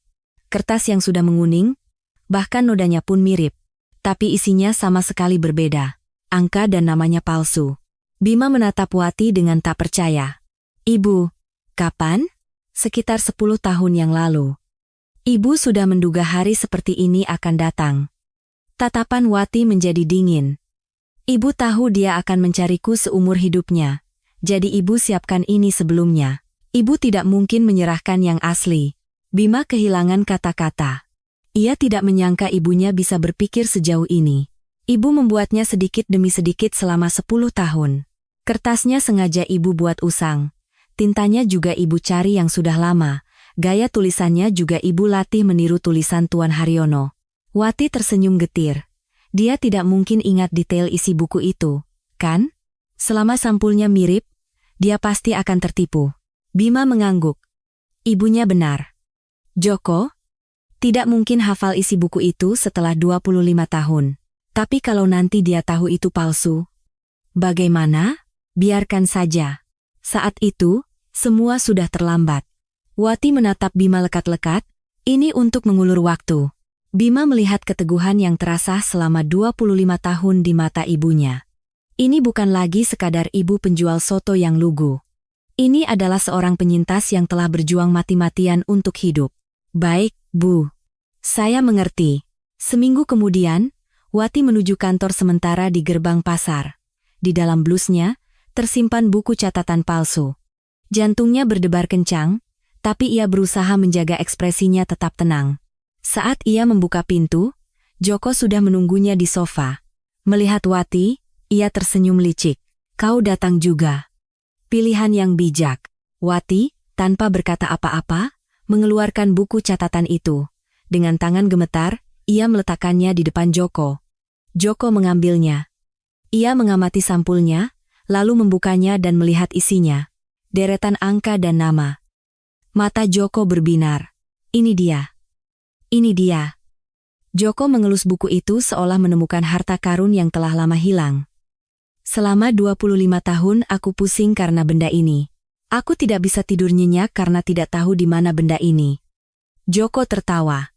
kertas yang sudah menguning, bahkan nodanya pun mirip. Tapi isinya sama sekali berbeda. Angka dan namanya palsu. Bima menatap Wati dengan tak percaya. Ibu, kapan? Sekitar 10 tahun yang lalu. Ibu sudah menduga hari seperti ini akan datang. Tatapan Wati menjadi dingin. Ibu tahu dia akan mencariku seumur hidupnya. Jadi ibu siapkan ini sebelumnya. Ibu tidak mungkin menyerahkan yang asli. Bima kehilangan kata-kata. Ia tidak menyangka ibunya bisa berpikir sejauh ini. Ibu membuatnya sedikit demi sedikit selama 10 tahun. Kertasnya sengaja ibu buat usang. Tintanya juga ibu cari yang sudah lama. Gaya tulisannya juga ibu latih meniru tulisan Tuan Haryono. Wati tersenyum getir. Dia tidak mungkin ingat detail isi buku itu, kan? Selama sampulnya mirip, dia pasti akan tertipu. Bima mengangguk. Ibunya benar. Joko tidak mungkin hafal isi buku itu setelah 25 tahun. Tapi kalau nanti dia tahu itu palsu, bagaimana? Biarkan saja. Saat itu, semua sudah terlambat. Wati menatap Bima lekat-lekat, ini untuk mengulur waktu. Bima melihat keteguhan yang terasa selama 25 tahun di mata ibunya. Ini bukan lagi sekadar ibu penjual soto yang lugu. Ini adalah seorang penyintas yang telah berjuang mati-matian untuk hidup. Baik, Bu. Saya mengerti. Seminggu kemudian, Wati menuju kantor sementara di gerbang pasar. Di dalam blusnya, tersimpan buku catatan palsu. Jantungnya berdebar kencang, tapi ia berusaha menjaga ekspresinya tetap tenang. Saat ia membuka pintu, Joko sudah menunggunya di sofa. Melihat Wati, ia tersenyum licik. Kau datang juga. Pilihan yang bijak. Wati, tanpa berkata apa-apa, mengeluarkan buku catatan itu. Dengan tangan gemetar, ia meletakkannya di depan Joko. Joko mengambilnya. Ia mengamati sampulnya, lalu membukanya dan melihat isinya. Deretan angka dan nama. Mata Joko berbinar. Ini dia. Ini dia. Joko mengelus buku itu seolah menemukan harta karun yang telah lama hilang. Selama 25 tahun aku pusing karena benda ini. Aku tidak bisa tidur nyenyak karena tidak tahu di mana benda ini. Joko tertawa.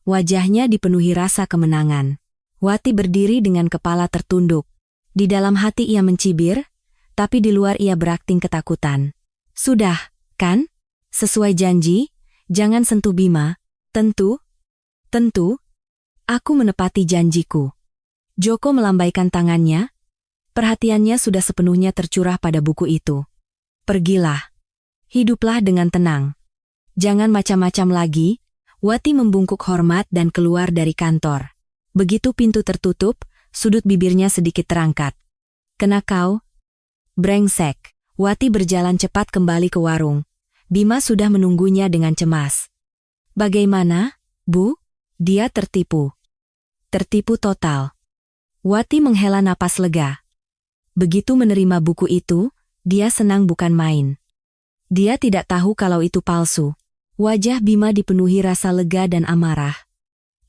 Wajahnya dipenuhi rasa kemenangan. Wati berdiri dengan kepala tertunduk. Di dalam hati ia mencibir, tapi di luar ia berakting ketakutan. Sudah, kan? Sesuai janji, jangan sentuh Bima. Tentu, aku menepati janjiku. Joko melambaikan tangannya, perhatiannya sudah sepenuhnya tercurah pada buku itu. Pergilah. Hiduplah dengan tenang. Jangan macam-macam lagi. Wati membungkuk hormat dan keluar dari kantor. Begitu pintu tertutup, sudut bibirnya sedikit terangkat. Kena kau? Brengsek. Wati berjalan cepat kembali ke warung. Bima sudah menunggunya dengan cemas. Bagaimana, Bu? Dia tertipu. Tertipu total. Wati menghela napas lega. Begitu menerima buku itu, dia senang bukan main. Dia tidak tahu kalau itu palsu. Wajah Bima dipenuhi rasa lega dan amarah.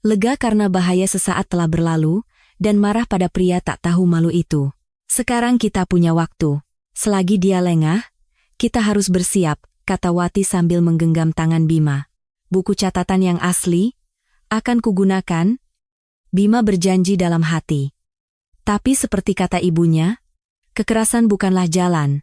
Lega karena bahaya sesaat telah berlalu, dan marah pada pria tak tahu malu itu. Sekarang kita punya waktu. Selagi dia lengah, kita harus bersiap, kata Wati sambil menggenggam tangan Bima. Buku catatan yang asli, akan kugunakan. Bima berjanji dalam hati. Tapi seperti kata ibunya, kekerasan bukanlah jalan.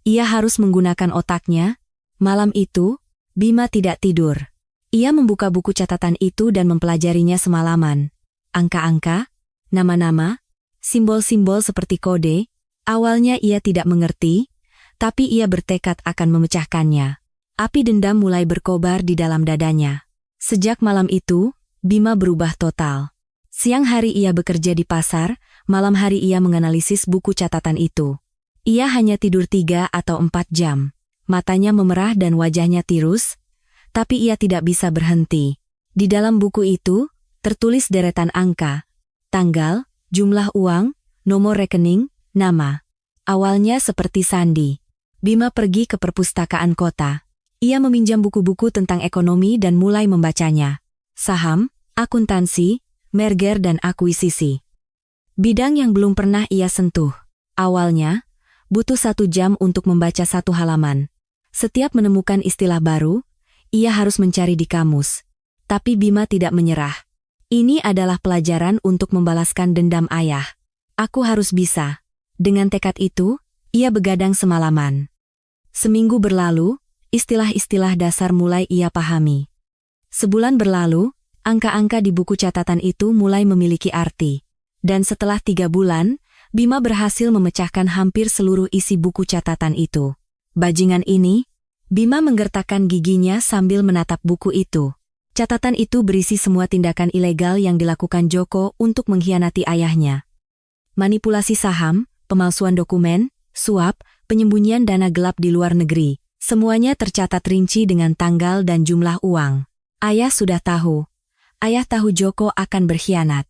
Ia harus menggunakan otaknya. Malam itu, Bima tidak tidur. Ia membuka buku catatan itu dan mempelajarinya semalaman. Angka-angka, nama-nama, simbol-simbol seperti kode. Awalnya ia tidak mengerti, tapi ia bertekad akan memecahkannya. Api dendam mulai berkobar di dalam dadanya. Sejak malam itu, Bima berubah total. Siang hari ia bekerja di pasar, malam hari ia menganalisis buku catatan itu. Ia hanya tidur 3 atau 4 jam. Matanya memerah dan wajahnya tirus, tapi ia tidak bisa berhenti. Di dalam buku itu, tertulis deretan angka, tanggal, jumlah uang, nomor rekening, nama. Awalnya seperti sandi. Bima pergi ke perpustakaan kota. Ia meminjam buku-buku tentang ekonomi dan mulai membacanya. Saham, akuntansi, merger dan akuisisi. Bidang yang belum pernah ia sentuh. Awalnya, butuh 1 jam untuk membaca 1 halaman. Setiap menemukan istilah baru, ia harus mencari di kamus. Tapi Bima tidak menyerah. Ini adalah pelajaran untuk membalaskan dendam ayah. Aku harus bisa. Dengan tekad itu, ia begadang semalaman. Seminggu berlalu, istilah-istilah dasar mulai ia pahami. Sebulan berlalu, angka-angka di buku catatan itu mulai memiliki arti. Dan setelah 3 bulan, Bima berhasil memecahkan hampir seluruh isi buku catatan itu. Bajingan ini, Bima menggertakkan giginya sambil menatap buku itu. Catatan itu berisi semua tindakan ilegal yang dilakukan Joko untuk mengkhianati ayahnya. Manipulasi saham, pemalsuan dokumen, suap, penyembunyian dana gelap di luar negeri. Semuanya tercatat rinci dengan tanggal dan jumlah uang. Ayah sudah tahu. Ayah tahu Joko akan berkhianat.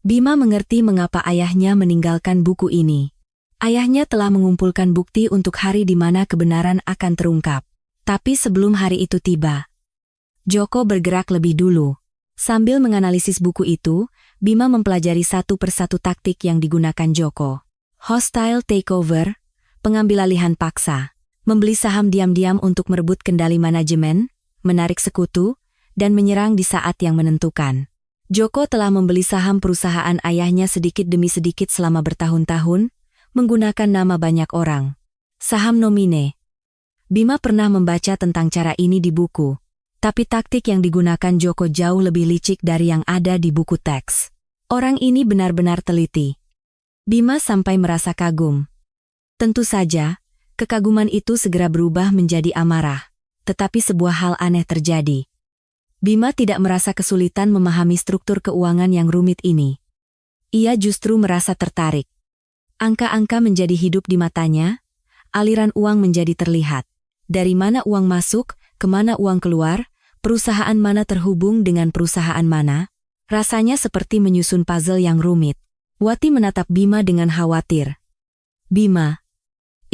Bima mengerti mengapa ayahnya meninggalkan buku ini. Ayahnya telah mengumpulkan bukti untuk hari di mana kebenaran akan terungkap. Tapi sebelum hari itu tiba, Joko bergerak lebih dulu. Sambil menganalisis buku itu, Bima mempelajari satu persatu taktik yang digunakan Joko. Hostile takeover, pengambil alihan paksa, membeli saham diam-diam untuk merebut kendali manajemen, menarik sekutu, dan menyerang di saat yang menentukan. Joko telah membeli saham perusahaan ayahnya sedikit demi sedikit selama bertahun-tahun, menggunakan nama banyak orang. Saham nomine. Bima pernah membaca tentang cara ini di buku, tapi taktik yang digunakan Joko jauh lebih licik dari yang ada di buku teks. Orang ini benar-benar teliti. Bima sampai merasa kagum. Tentu saja, kekaguman itu segera berubah menjadi amarah, tetapi sebuah hal aneh terjadi. Bima tidak merasa kesulitan memahami struktur keuangan yang rumit ini. Ia justru merasa tertarik. Angka-angka menjadi hidup di matanya, aliran uang menjadi terlihat. Dari mana uang masuk, kemana uang keluar, perusahaan mana terhubung dengan perusahaan mana. Rasanya seperti menyusun puzzle yang rumit. Wati menatap Bima dengan khawatir. Bima,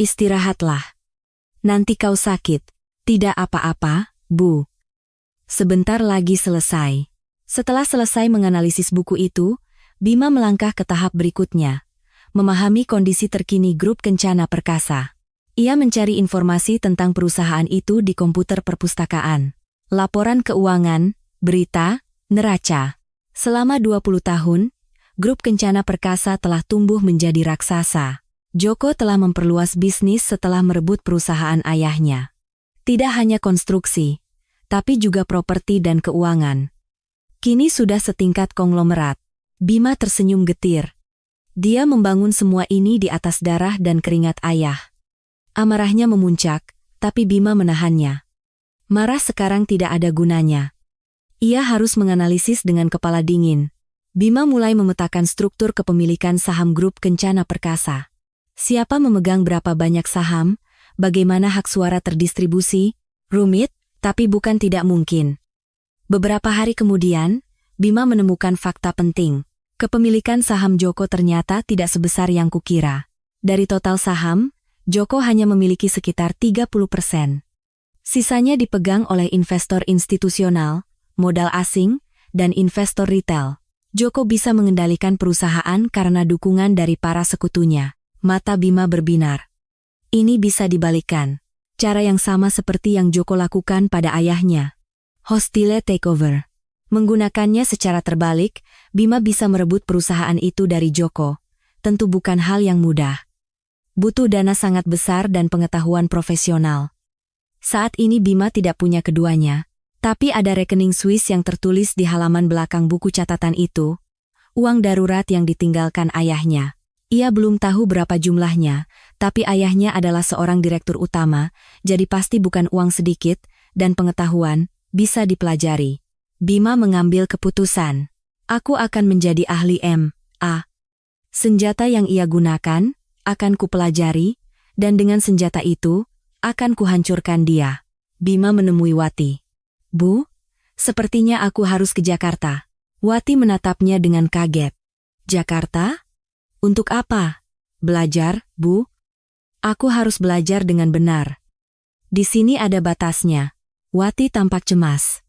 istirahatlah. Nanti kau sakit. Tidak apa-apa, Bu. Sebentar lagi selesai. Setelah selesai menganalisis buku itu, Bima melangkah ke tahap berikutnya. Memahami kondisi terkini grup Kencana Perkasa. Ia mencari informasi tentang perusahaan itu di komputer perpustakaan. Laporan keuangan, berita, neraca. Selama 20 tahun, grup Kencana Perkasa telah tumbuh menjadi raksasa. Joko telah memperluas bisnis setelah merebut perusahaan ayahnya. Tidak hanya konstruksi, tapi juga properti dan keuangan. Kini sudah setingkat konglomerat. Bima tersenyum getir. Dia membangun semua ini di atas darah dan keringat ayah. Amarahnya memuncak, tapi Bima menahannya. Marah sekarang tidak ada gunanya. Ia harus menganalisis dengan kepala dingin. Bima mulai memetakan struktur kepemilikan saham grup Kencana Perkasa. Siapa memegang berapa banyak saham, bagaimana hak suara terdistribusi, rumit, tapi bukan tidak mungkin. Beberapa hari kemudian, Bima menemukan fakta penting. Kepemilikan saham Joko ternyata tidak sebesar yang kukira. Dari total saham, Joko hanya memiliki sekitar 30%. Sisanya dipegang oleh investor institusional, modal asing, dan investor retail. Joko bisa mengendalikan perusahaan karena dukungan dari para sekutunya. Mata Bima berbinar. Ini bisa dibalikkan. Cara yang sama seperti yang Joko lakukan pada ayahnya. Hostile takeover. Menggunakannya secara terbalik, Bima bisa merebut perusahaan itu dari Joko. Tentu bukan hal yang mudah. Butuh dana sangat besar dan pengetahuan profesional. Saat ini Bima tidak punya keduanya, tapi ada rekening Swiss yang tertulis di halaman belakang buku catatan itu. Uang darurat yang ditinggalkan ayahnya. Ia belum tahu berapa jumlahnya, tapi ayahnya adalah seorang direktur utama, jadi pasti bukan uang sedikit, dan pengetahuan, bisa dipelajari. Bima mengambil keputusan. Aku akan menjadi ahli M.A. Senjata yang ia gunakan, akan kupelajari, dan dengan senjata itu, akan kuhancurkan dia. Bima menemui Wati. Bu, sepertinya aku harus ke Jakarta. Wati menatapnya dengan kaget. Jakarta? Untuk apa? Belajar, Bu? Aku harus belajar dengan benar. Di sini ada batasnya. Wati tampak cemas.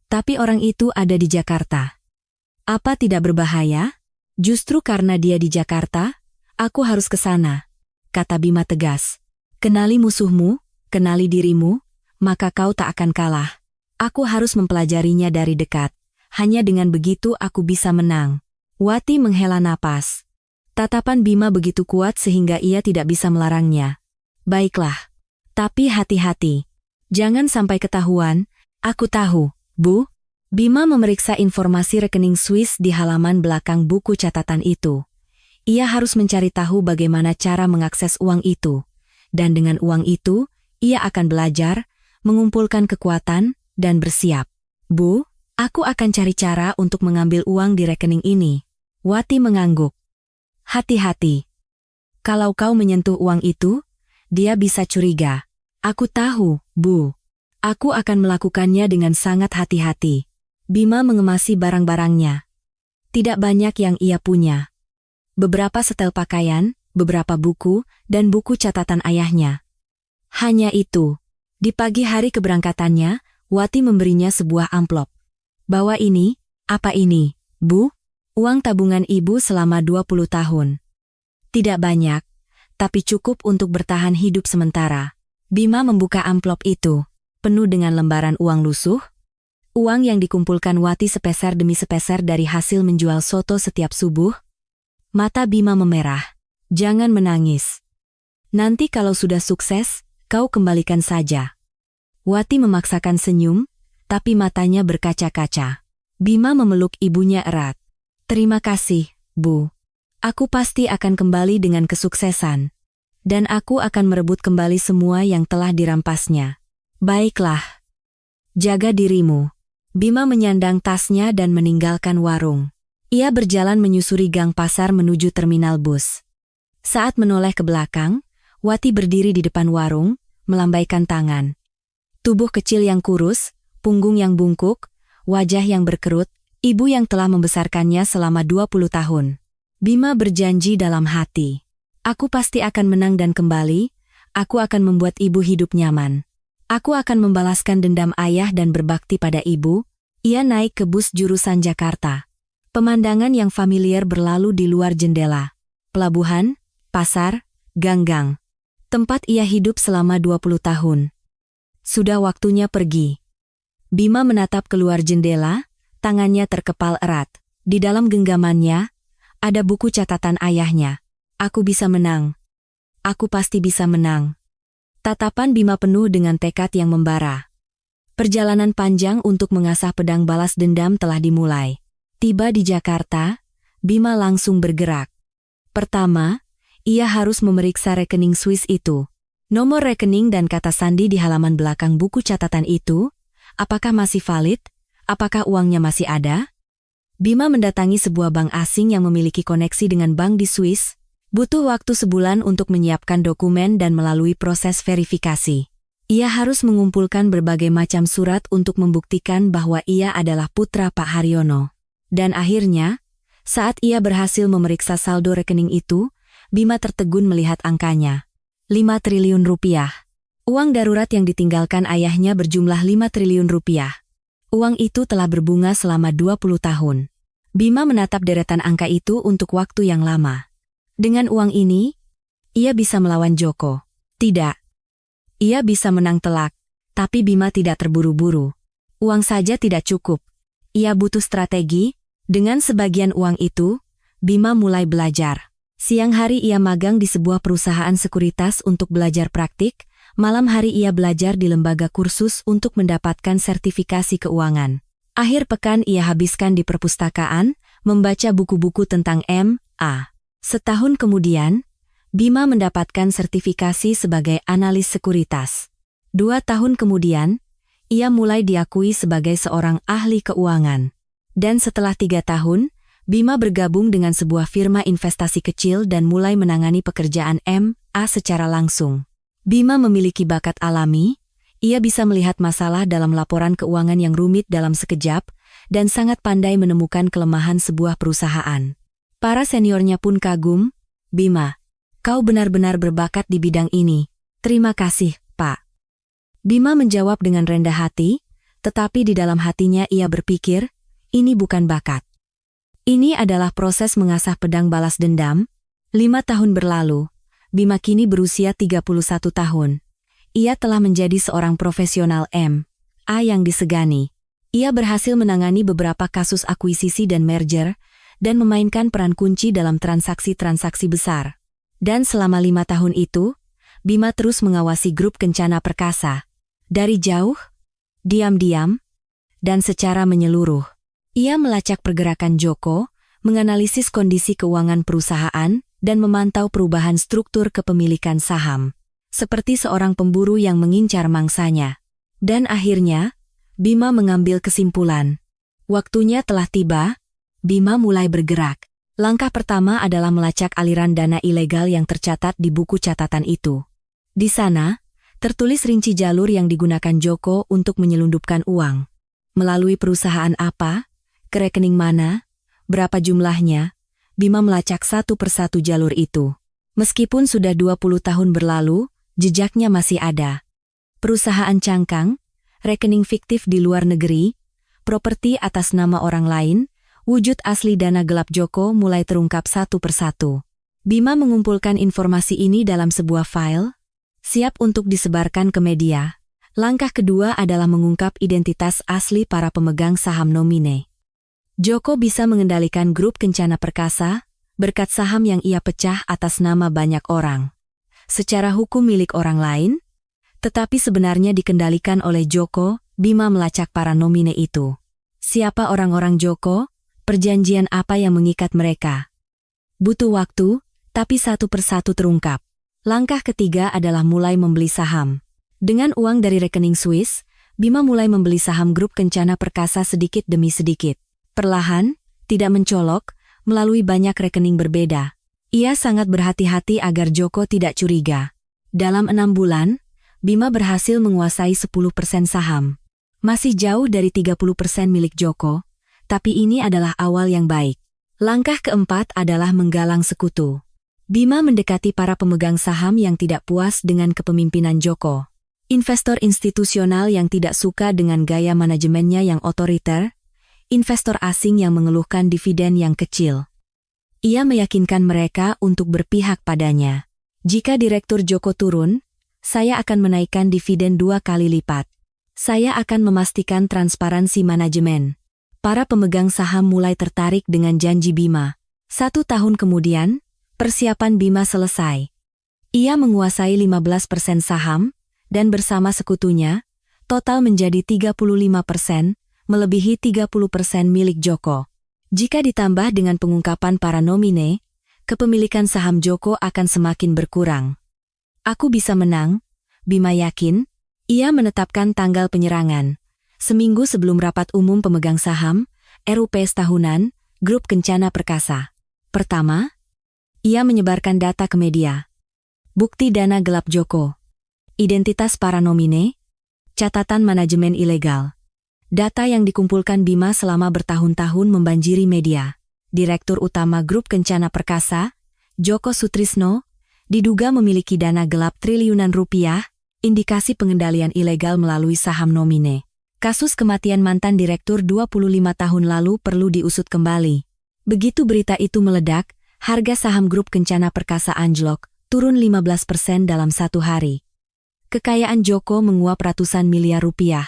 Tapi orang itu ada di Jakarta. Apa tidak berbahaya? Justru karena dia di Jakarta, aku harus ke sana. kata Bima tegas. Kenali musuhmu, kenali dirimu, maka kau tak akan kalah. Aku harus mempelajarinya dari dekat. Hanya dengan begitu aku bisa menang. Wati menghela napas. Tatapan Bima begitu kuat sehingga ia tidak bisa melarangnya. Baiklah. Tapi hati-hati. Jangan sampai ketahuan. Aku tahu, Bu. Bima memeriksa informasi rekening Swiss di halaman belakang buku catatan itu. Ia harus mencari tahu bagaimana cara mengakses uang itu. Dan dengan uang itu, ia akan belajar, mengumpulkan kekuatan, dan bersiap. Bu, aku akan cari cara untuk mengambil uang di rekening ini. Wati mengangguk. Hati-hati. Kalau kau menyentuh uang itu, dia bisa curiga. Aku tahu, Bu. Aku akan melakukannya dengan sangat hati-hati. Bima mengemasi barang-barangnya. Tidak banyak yang ia punya. Beberapa setel pakaian, beberapa buku, dan buku catatan ayahnya. Hanya itu. Di pagi hari keberangkatannya, Wati memberinya sebuah amplop. Bawa ini, apa ini, Bu? Uang tabungan ibu selama 20 tahun. Tidak banyak, tapi cukup untuk bertahan hidup sementara. Bima membuka amplop itu, penuh dengan lembaran uang lusuh. Uang yang dikumpulkan Wati sepeser demi sepeser dari hasil menjual soto setiap subuh. Mata Bima memerah. Jangan menangis. Nanti kalau sudah sukses, kau kembalikan saja. Wati memaksakan senyum, tapi matanya berkaca-kaca. Bima memeluk ibunya erat. Terima kasih, Bu. Aku pasti akan kembali dengan kesuksesan. Dan aku akan merebut kembali semua yang telah dirampasnya. Baiklah. Jaga dirimu. Bima menyandang tasnya dan meninggalkan warung. Ia berjalan menyusuri gang pasar menuju terminal bus. Saat menoleh ke belakang, Wati berdiri di depan warung, melambaikan tangan. Tubuh kecil yang kurus, punggung yang bungkuk, wajah yang berkerut, ibu yang telah membesarkannya selama 20 tahun. Bima berjanji dalam hati. Aku pasti akan menang dan kembali, aku akan membuat ibu hidup nyaman. Aku akan membalaskan dendam ayah dan berbakti pada ibu. Ia naik ke bus jurusan Jakarta. Pemandangan yang familiar berlalu di luar jendela. Pelabuhan, pasar, gang-gang. Tempat ia hidup selama 20 tahun. Sudah waktunya pergi. Bima menatap keluar jendela, tangannya terkepal erat. Di dalam genggamannya, ada buku catatan ayahnya. Aku bisa menang. Aku pasti bisa menang. Tatapan Bima penuh dengan tekad yang membara. Perjalanan panjang untuk mengasah pedang balas dendam telah dimulai. Tiba di Jakarta, Bima langsung bergerak. Pertama, ia harus memeriksa rekening Swiss itu. Nomor rekening dan kata sandi di halaman belakang buku catatan itu, apakah masih valid? Apakah uangnya masih ada? Bima mendatangi sebuah bank asing yang memiliki koneksi dengan bank di Swiss. Butuh waktu sebulan untuk menyiapkan dokumen dan melalui proses verifikasi. Ia harus mengumpulkan berbagai macam surat untuk membuktikan bahwa ia adalah putra Pak Haryono. Dan akhirnya, saat ia berhasil memeriksa saldo rekening itu, Bima tertegun melihat angkanya. 5 triliun rupiah. Uang darurat yang ditinggalkan ayahnya berjumlah 5 triliun rupiah. Uang itu telah berbunga selama 20 tahun. Bima menatap deretan angka itu untuk waktu yang lama. Dengan uang ini, ia bisa melawan Joko. Tidak. Ia bisa menang telak, tapi Bima tidak terburu-buru. Uang saja tidak cukup. Ia butuh strategi. Dengan sebagian uang itu, Bima mulai belajar. Siang hari ia magang di sebuah perusahaan sekuritas untuk belajar praktik, malam hari ia belajar di lembaga kursus untuk mendapatkan sertifikasi keuangan. Akhir pekan ia habiskan di perpustakaan, membaca buku-buku tentang M.A. Setahun kemudian, Bima mendapatkan sertifikasi sebagai analis sekuritas. 2 tahun kemudian, ia mulai diakui sebagai seorang ahli keuangan. Dan setelah 3 tahun, Bima bergabung dengan sebuah firma investasi kecil dan mulai menangani pekerjaan M.A. secara langsung. Bima memiliki bakat alami, ia bisa melihat masalah dalam laporan keuangan yang rumit dalam sekejap, dan sangat pandai menemukan kelemahan sebuah perusahaan. Para seniornya pun kagum, Bima, kau benar-benar berbakat di bidang ini. Terima kasih, Pak. Bima menjawab dengan rendah hati, tetapi di dalam hatinya ia berpikir, ini bukan bakat. Ini adalah proses mengasah pedang balas dendam. 5 tahun berlalu, Bima kini berusia 31 tahun. Ia telah menjadi seorang profesional M&A yang disegani. Ia berhasil menangani beberapa kasus akuisisi dan merger, dan memainkan peran kunci dalam transaksi-transaksi besar. Dan selama 5 tahun itu, Bima terus mengawasi grup Kencana Perkasa. Dari jauh, diam-diam, dan secara menyeluruh. Ia melacak pergerakan Joko, menganalisis kondisi keuangan perusahaan, dan memantau perubahan struktur kepemilikan saham. Seperti seorang pemburu yang mengincar mangsanya. Dan akhirnya, Bima mengambil kesimpulan. Waktunya telah tiba, Bima mulai bergerak. Langkah pertama adalah melacak aliran dana ilegal yang tercatat di buku catatan itu. Di sana, tertulis rinci jalur yang digunakan Joko untuk menyelundupkan uang. Melalui perusahaan apa, ke rekening mana, berapa jumlahnya, Bima melacak satu persatu jalur itu. Meskipun sudah 20 tahun berlalu, jejaknya masih ada. Perusahaan cangkang, rekening fiktif di luar negeri, properti atas nama orang lain, wujud asli dana gelap Joko mulai terungkap satu persatu. Bima mengumpulkan informasi ini dalam sebuah file, siap untuk disebarkan ke media. Langkah kedua adalah mengungkap identitas asli para pemegang saham nomine. Joko bisa mengendalikan grup Kencana Perkasa, berkat saham yang ia pecah atas nama banyak orang. Secara hukum milik orang lain, tetapi sebenarnya dikendalikan oleh Joko. Bima melacak para nomine itu. Siapa orang-orang Joko? Perjanjian apa yang mengikat mereka? Butuh waktu, tapi satu persatu terungkap. Langkah ketiga adalah mulai membeli saham. Dengan uang dari rekening Swiss, Bima mulai membeli saham grup Kencana Perkasa sedikit demi sedikit. Perlahan, tidak mencolok, melalui banyak rekening berbeda. Ia sangat berhati-hati agar Joko tidak curiga. Dalam 6 bulan, Bima berhasil menguasai 10% saham. Masih jauh dari 30% milik Joko, tapi ini adalah awal yang baik. Langkah keempat adalah menggalang sekutu. Bima mendekati para pemegang saham yang tidak puas dengan kepemimpinan Joko. Investor institusional yang tidak suka dengan gaya manajemennya yang otoriter, investor asing yang mengeluhkan dividen yang kecil. Ia meyakinkan mereka untuk berpihak padanya. Jika Direktur Joko turun, saya akan menaikkan dividen 2 kali lipat. Saya akan memastikan transparansi manajemen. Para pemegang saham mulai tertarik dengan janji Bima. 1 tahun kemudian, persiapan Bima selesai. Ia menguasai 15% saham, dan bersama sekutunya, total menjadi 35%, melebihi 30% milik Joko. Jika ditambah dengan pengungkapan para nomine, kepemilikan saham Joko akan semakin berkurang. Aku bisa menang, Bima yakin. Ia menetapkan tanggal penyerangan. Seminggu sebelum rapat umum pemegang saham, RUPS tahunan, grup Kencana Perkasa. Pertama, ia menyebarkan data ke media. Bukti dana gelap Joko. Identitas para nomine. Catatan manajemen ilegal. Data yang dikumpulkan Bima selama bertahun-tahun membanjiri media. Direktur Utama Grup Kencana Perkasa, Joko Sutrisno, diduga memiliki dana gelap triliunan rupiah, indikasi pengendalian ilegal melalui saham nomine. Kasus kematian mantan direktur 25 tahun lalu perlu diusut kembali. Begitu berita itu meledak, harga saham Grup Kencana Perkasa anjlok, turun 15% dalam 1 hari. Kekayaan Joko menguap ratusan miliar rupiah.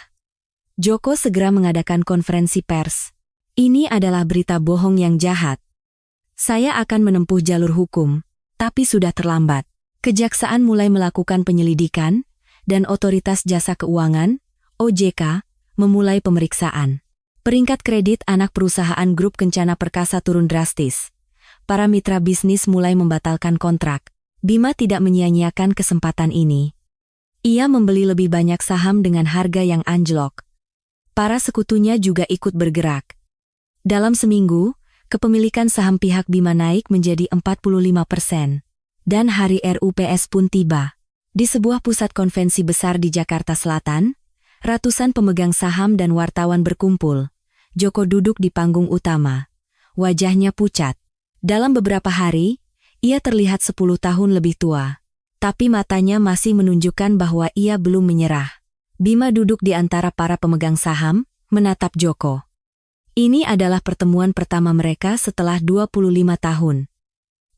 Joko segera mengadakan konferensi pers. Ini adalah berita bohong yang jahat. Saya akan menempuh jalur hukum, tapi sudah terlambat. Kejaksaan mulai melakukan penyelidikan, dan Otoritas Jasa Keuangan, OJK, memulai pemeriksaan. Peringkat kredit anak perusahaan Grup Kencana Perkasa turun drastis. Para mitra bisnis mulai membatalkan kontrak. Bima tidak menyia-nyiakan kesempatan ini. Ia membeli lebih banyak saham dengan harga yang anjlok. Para sekutunya juga ikut bergerak. Dalam seminggu, kepemilikan saham pihak Bima naik menjadi 45%. Dan hari RUPS pun tiba. Di sebuah pusat konvensi besar di Jakarta Selatan, ratusan pemegang saham dan wartawan berkumpul. Joko duduk di panggung utama. Wajahnya pucat. Dalam beberapa hari, ia terlihat 10 tahun lebih tua. Tapi matanya masih menunjukkan bahwa ia belum menyerah. Bima duduk di antara para pemegang saham, menatap Joko. Ini adalah pertemuan pertama mereka setelah 25 tahun.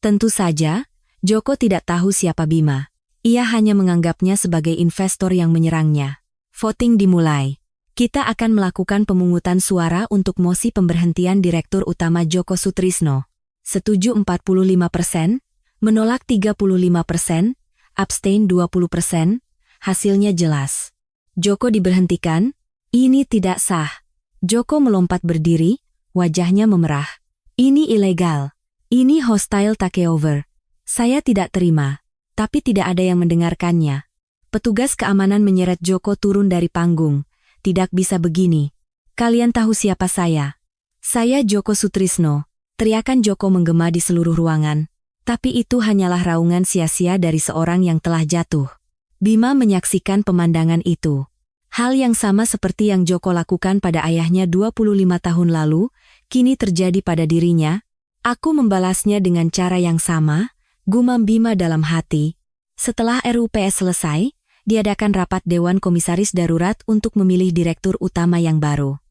Tentu saja, Joko tidak tahu siapa Bima. Ia hanya menganggapnya sebagai investor yang menyerangnya. Voting dimulai. Kita akan melakukan pemungutan suara untuk mosi pemberhentian Direktur Utama Joko Sutrisno. Setuju 45%, menolak 35%, abstain 20%, hasilnya jelas. Joko diberhentikan, ini tidak sah. Joko melompat berdiri, wajahnya memerah. Ini ilegal. Ini hostile takeover. Saya tidak terima, tapi tidak ada yang mendengarkannya. Petugas keamanan menyeret Joko turun dari panggung. Tidak bisa begini. Kalian tahu siapa saya? Saya Joko Sutrisno. Teriakan Joko menggema di seluruh ruangan. Tapi itu hanyalah raungan sia-sia dari seorang yang telah jatuh. Bima menyaksikan pemandangan itu. Hal yang sama seperti yang Joko lakukan pada ayahnya 25 tahun lalu, kini terjadi pada dirinya. Aku membalasnya dengan cara yang sama, gumam Bima dalam hati. Setelah RUPS selesai, diadakan rapat Dewan Komisaris Darurat untuk memilih Direktur Utama yang baru.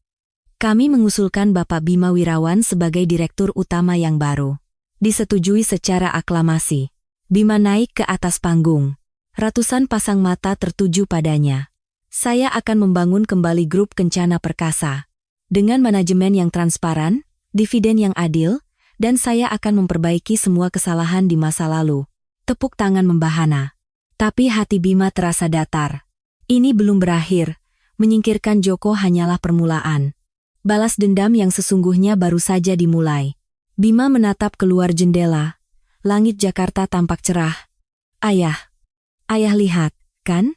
Kami mengusulkan Bapak Bima Wirawan sebagai Direktur Utama yang baru. Disetujui secara aklamasi. Bima naik ke atas panggung. Ratusan pasang mata tertuju padanya. Saya akan membangun kembali grup Kencana Perkasa. Dengan manajemen yang transparan, dividen yang adil, dan saya akan memperbaiki semua kesalahan di masa lalu. Tepuk tangan membahana. Tapi hati Bima terasa datar. Ini belum berakhir. Menyingkirkan Joko hanyalah permulaan. Balas dendam yang sesungguhnya baru saja dimulai. Bima menatap keluar jendela. Langit Jakarta tampak cerah. Ayah lihat, kan?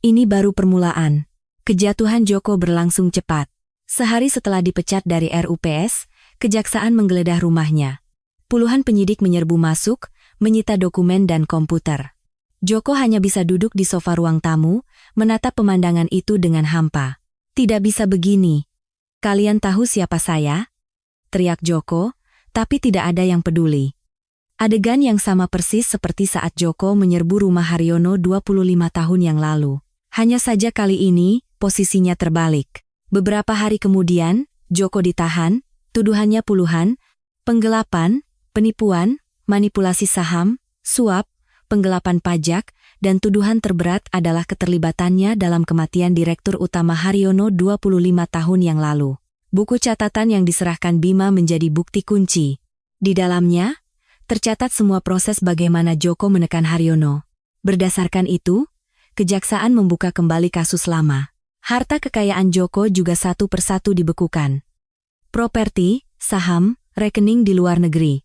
Ini baru permulaan. Kejatuhan Joko berlangsung cepat. Sehari setelah dipecat dari RUPS, Kejaksaan menggeledah rumahnya. Puluhan penyidik menyerbu masuk, menyita dokumen dan komputer. Joko hanya bisa duduk di sofa ruang tamu, menatap pemandangan itu dengan hampa. Tidak bisa begini. Kalian tahu siapa saya? Teriak Joko, tapi tidak ada yang peduli. Adegan yang sama persis seperti saat Joko menyerbu rumah Haryono 25 tahun yang lalu. Hanya saja kali ini, posisinya terbalik. Beberapa hari kemudian, Joko ditahan, tuduhannya puluhan, penggelapan, penipuan, manipulasi saham, suap, penggelapan pajak, dan tuduhan terberat adalah keterlibatannya dalam kematian Direktur Utama Haryono 25 tahun yang lalu. Buku catatan yang diserahkan Bima menjadi bukti kunci. Di dalamnya, tercatat semua proses bagaimana Joko menekan Haryono. Berdasarkan itu, Kejaksaan membuka kembali kasus lama. Harta kekayaan Joko juga satu persatu dibekukan. Properti, saham, rekening di luar negeri.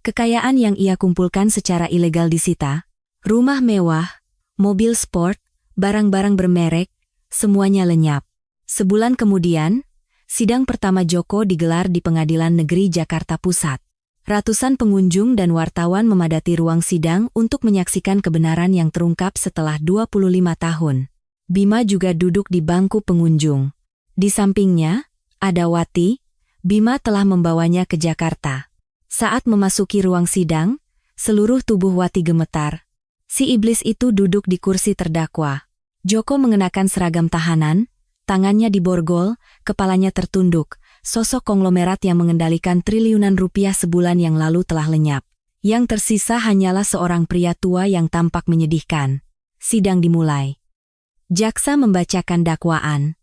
Kekayaan yang ia kumpulkan secara ilegal disita, rumah mewah, mobil sport, barang-barang bermerek, semuanya lenyap. Sebulan kemudian, sidang pertama Joko digelar di Pengadilan Negeri Jakarta Pusat. Ratusan pengunjung dan wartawan memadati ruang sidang untuk menyaksikan kebenaran yang terungkap setelah 25 tahun. Bima juga duduk di bangku pengunjung. Di sampingnya, ada Wati. Bima telah membawanya ke Jakarta. Saat memasuki ruang sidang, seluruh tubuh Wati gemetar. Si iblis itu duduk di kursi terdakwa. Joko mengenakan seragam tahanan, tangannya diborgol, kepalanya tertunduk. Sosok konglomerat yang mengendalikan triliunan rupiah sebulan yang lalu telah lenyap. Yang tersisa hanyalah seorang pria tua yang tampak menyedihkan. Sidang dimulai. Jaksa membacakan dakwaan.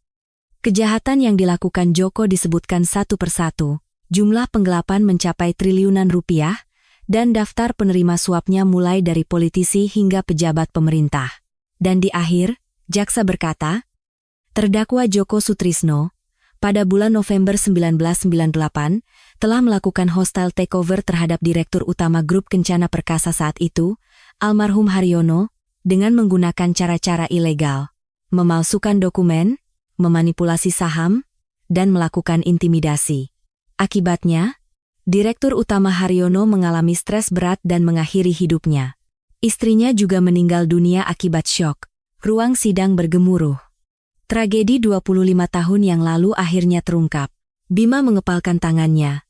Kejahatan yang dilakukan Joko disebutkan satu persatu. Jumlah penggelapan mencapai triliunan rupiah, dan daftar penerima suapnya mulai dari politisi hingga pejabat pemerintah. Dan di akhir, jaksa berkata, terdakwa Joko Sutrisno, pada bulan November 1998, telah melakukan hostile takeover terhadap Direktur Utama Grup Kencana Perkasa saat itu, almarhum Haryono, dengan menggunakan cara-cara ilegal, memalsukan dokumen, memanipulasi saham, dan melakukan intimidasi. Akibatnya, Direktur Utama Haryono mengalami stres berat dan mengakhiri hidupnya. Istrinya juga meninggal dunia akibat syok. Ruang sidang bergemuruh. Tragedi 25 tahun yang lalu akhirnya terungkap. Bima mengepalkan tangannya.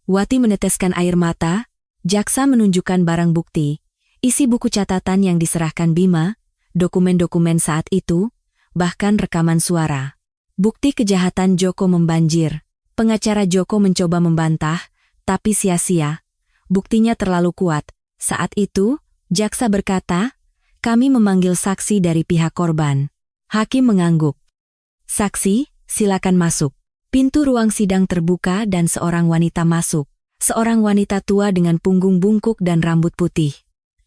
Wati meneteskan air mata, jaksa menunjukkan barang bukti, isi buku catatan yang diserahkan Bima, dokumen-dokumen saat itu, bahkan rekaman suara. Bukti kejahatan Joko membanjir. Pengacara Joko mencoba membantah, tapi sia-sia. Buktinya terlalu kuat. Saat itu, Jaksa berkata, kami memanggil saksi dari pihak korban. Hakim mengangguk. Saksi, silakan masuk. Pintu ruang sidang terbuka dan seorang wanita masuk. Seorang wanita tua dengan punggung bungkuk dan rambut putih.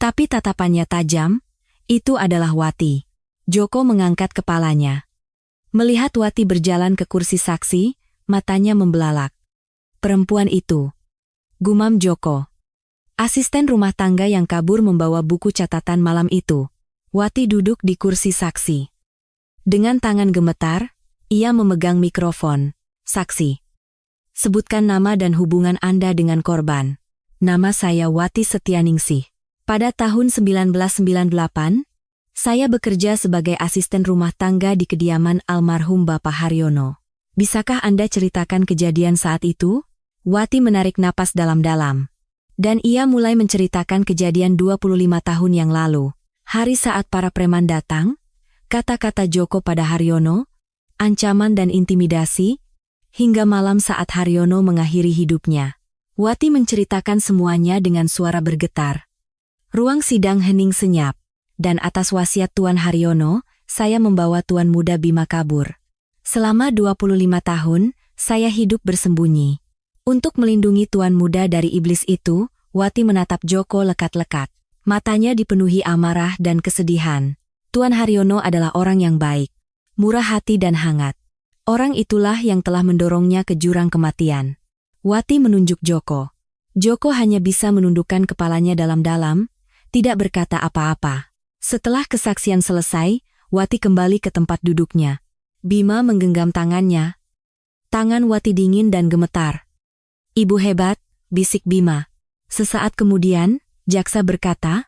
Tapi tatapannya tajam, itu adalah Wati. Joko mengangkat kepalanya. Melihat Wati berjalan ke kursi saksi, matanya membelalak. Perempuan itu. Gumam Joko. Asisten rumah tangga yang kabur membawa buku catatan malam itu. Wati duduk di kursi saksi. Dengan tangan gemetar, ia memegang mikrofon. Saksi. Sebutkan nama dan hubungan Anda dengan korban. Nama saya Wati Setianingsih. Pada tahun 1998, saya bekerja sebagai asisten rumah tangga di kediaman almarhum Bapak Haryono. Bisakah Anda ceritakan kejadian saat itu? Wati menarik napas dalam-dalam. Dan ia mulai menceritakan kejadian 25 tahun yang lalu. Hari saat para preman datang, kata-kata Joko pada Haryono, ancaman dan intimidasi, hingga malam saat Haryono mengakhiri hidupnya. Wati menceritakan semuanya dengan suara bergetar. Ruang sidang hening senyap, dan atas wasiat Tuan Haryono, saya membawa Tuan Muda Bima kabur. Selama 25 tahun, saya hidup bersembunyi. Untuk melindungi Tuan Muda dari iblis itu, Wati menatap Joko lekat-lekat. Matanya dipenuhi amarah dan kesedihan. Tuan Haryono adalah orang yang baik, murah hati dan hangat. Orang itulah yang telah mendorongnya ke jurang kematian. Wati menunjuk Joko. Joko hanya bisa menundukkan kepalanya dalam-dalam, tidak berkata apa-apa. Setelah kesaksian selesai, Wati kembali ke tempat duduknya. Bima menggenggam tangannya. Tangan Wati dingin dan gemetar. Ibu hebat, bisik Bima. Sesaat kemudian, jaksa berkata,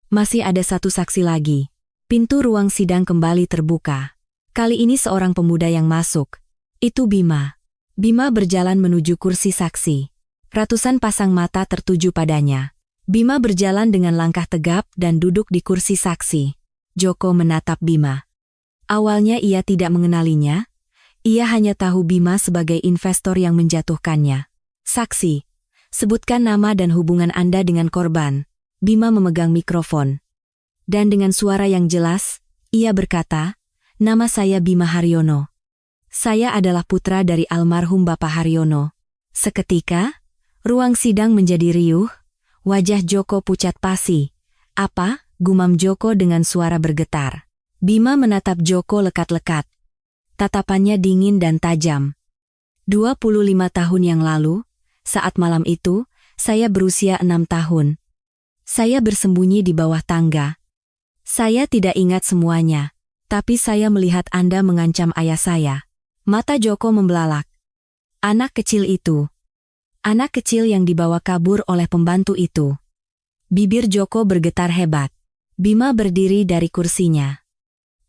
masih ada satu saksi lagi. Pintu ruang sidang kembali terbuka. Kali ini seorang pemuda yang masuk. Itu Bima. Bima berjalan menuju kursi saksi. Ratusan pasang mata tertuju padanya. Bima berjalan dengan langkah tegap dan duduk di kursi saksi. Joko menatap Bima. Awalnya ia tidak mengenalinya. Ia hanya tahu Bima sebagai investor yang menjatuhkannya. Saksi, sebutkan nama dan hubungan Anda dengan korban. Bima memegang mikrofon. Dan dengan suara yang jelas, ia berkata, nama saya Bima Haryono. Saya adalah putra dari almarhum Bapak Haryono. Seketika, ruang sidang menjadi riuh, wajah Joko pucat pasi. Apa? Gumam Joko dengan suara bergetar. Bima menatap Joko lekat-lekat. Tatapannya dingin dan tajam. 25 tahun yang lalu, saat malam itu, saya berusia 6 tahun. Saya bersembunyi di bawah tangga. Saya tidak ingat semuanya, tapi saya melihat Anda mengancam ayah saya. Mata Joko membelalak. Anak kecil itu. Anak kecil yang dibawa kabur oleh pembantu itu. Bibir Joko bergetar hebat. Bima berdiri dari kursinya.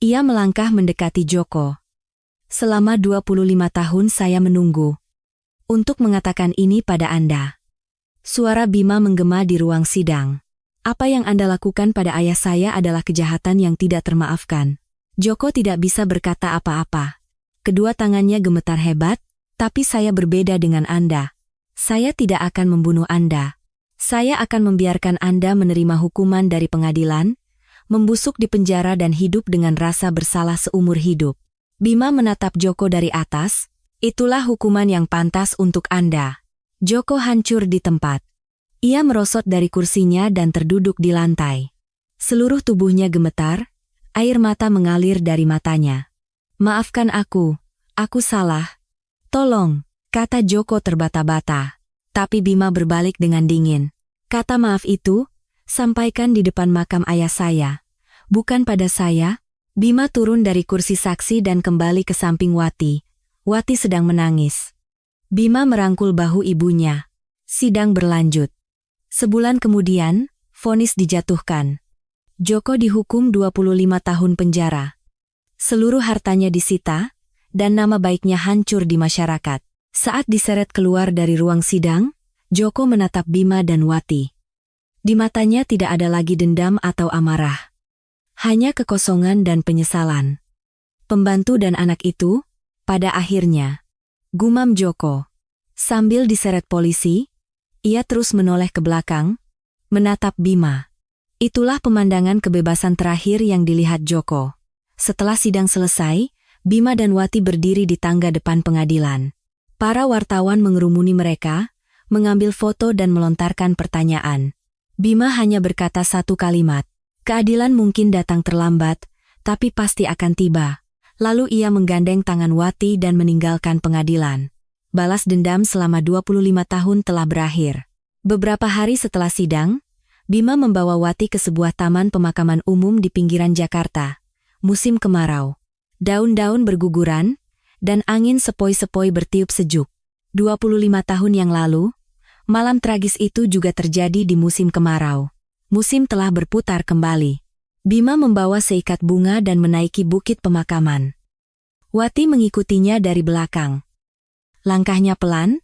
Ia melangkah mendekati Joko. Selama 25 tahun saya menunggu untuk mengatakan ini pada Anda. Suara Bima menggema di ruang sidang. Apa yang Anda lakukan pada ayah saya adalah kejahatan yang tidak termaafkan. Joko tidak bisa berkata apa-apa. Kedua tangannya gemetar hebat, tapi saya berbeda dengan Anda. Saya tidak akan membunuh Anda. Saya akan membiarkan Anda menerima hukuman dari pengadilan, membusuk di penjara dan hidup dengan rasa bersalah seumur hidup. Bima menatap Joko dari atas, itulah hukuman yang pantas untuk Anda. Joko hancur di tempat. Ia merosot dari kursinya dan terduduk di lantai. Seluruh tubuhnya gemetar, air mata mengalir dari matanya. Maafkan aku salah. Tolong, kata Joko terbata-bata. Tapi Bima berbalik dengan dingin. Kata maaf itu, sampaikan di depan makam ayah saya. Bukan pada saya. Bima turun dari kursi saksi dan kembali ke samping Wati. Wati sedang menangis. Bima merangkul bahu ibunya. Sidang berlanjut. Sebulan kemudian, vonis dijatuhkan. Joko dihukum 25 tahun penjara. Seluruh hartanya disita, dan nama baiknya hancur di masyarakat. Saat diseret keluar dari ruang sidang, Joko menatap Bima dan Wati. Di matanya tidak ada lagi dendam atau amarah. Hanya kekosongan dan penyesalan. Pembantu dan anak itu, pada akhirnya, gumam Joko. Sambil diseret polisi, ia terus menoleh ke belakang, menatap Bima. Itulah pemandangan kebebasan terakhir yang dilihat Joko. Setelah sidang selesai, Bima dan Wati berdiri di tangga depan pengadilan. Para wartawan mengerumuni mereka, mengambil foto dan melontarkan pertanyaan. Bima hanya berkata satu kalimat, "Keadilan mungkin datang terlambat, tapi pasti akan tiba." Lalu ia menggandeng tangan Wati dan meninggalkan pengadilan. Balas dendam selama 25 tahun telah berakhir. Beberapa hari setelah sidang, Bima membawa Wati ke sebuah taman pemakaman umum di pinggiran Jakarta. Musim kemarau. Daun-daun berguguran, dan angin sepoi-sepoi bertiup sejuk. 25 tahun yang lalu, malam tragis itu juga terjadi di musim kemarau. Musim telah berputar kembali. Bima membawa seikat bunga dan menaiki bukit pemakaman. Wati mengikutinya dari belakang. Langkahnya pelan,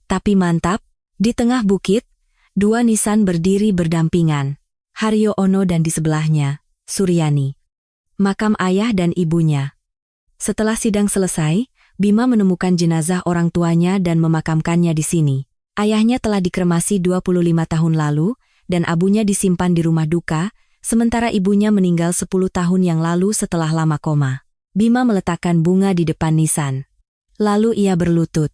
tapi mantap. Di tengah bukit, dua nisan berdiri berdampingan. Haryo Ono dan di sebelahnya, Suryani. Makam ayah dan ibunya. Setelah sidang selesai, Bima menemukan jenazah orang tuanya dan memakamkannya di sini. Ayahnya telah dikremasi 25 tahun lalu, dan abunya disimpan di rumah duka, sementara ibunya meninggal 10 tahun yang lalu setelah lama koma. Bima meletakkan bunga di depan nisan. Lalu ia berlutut.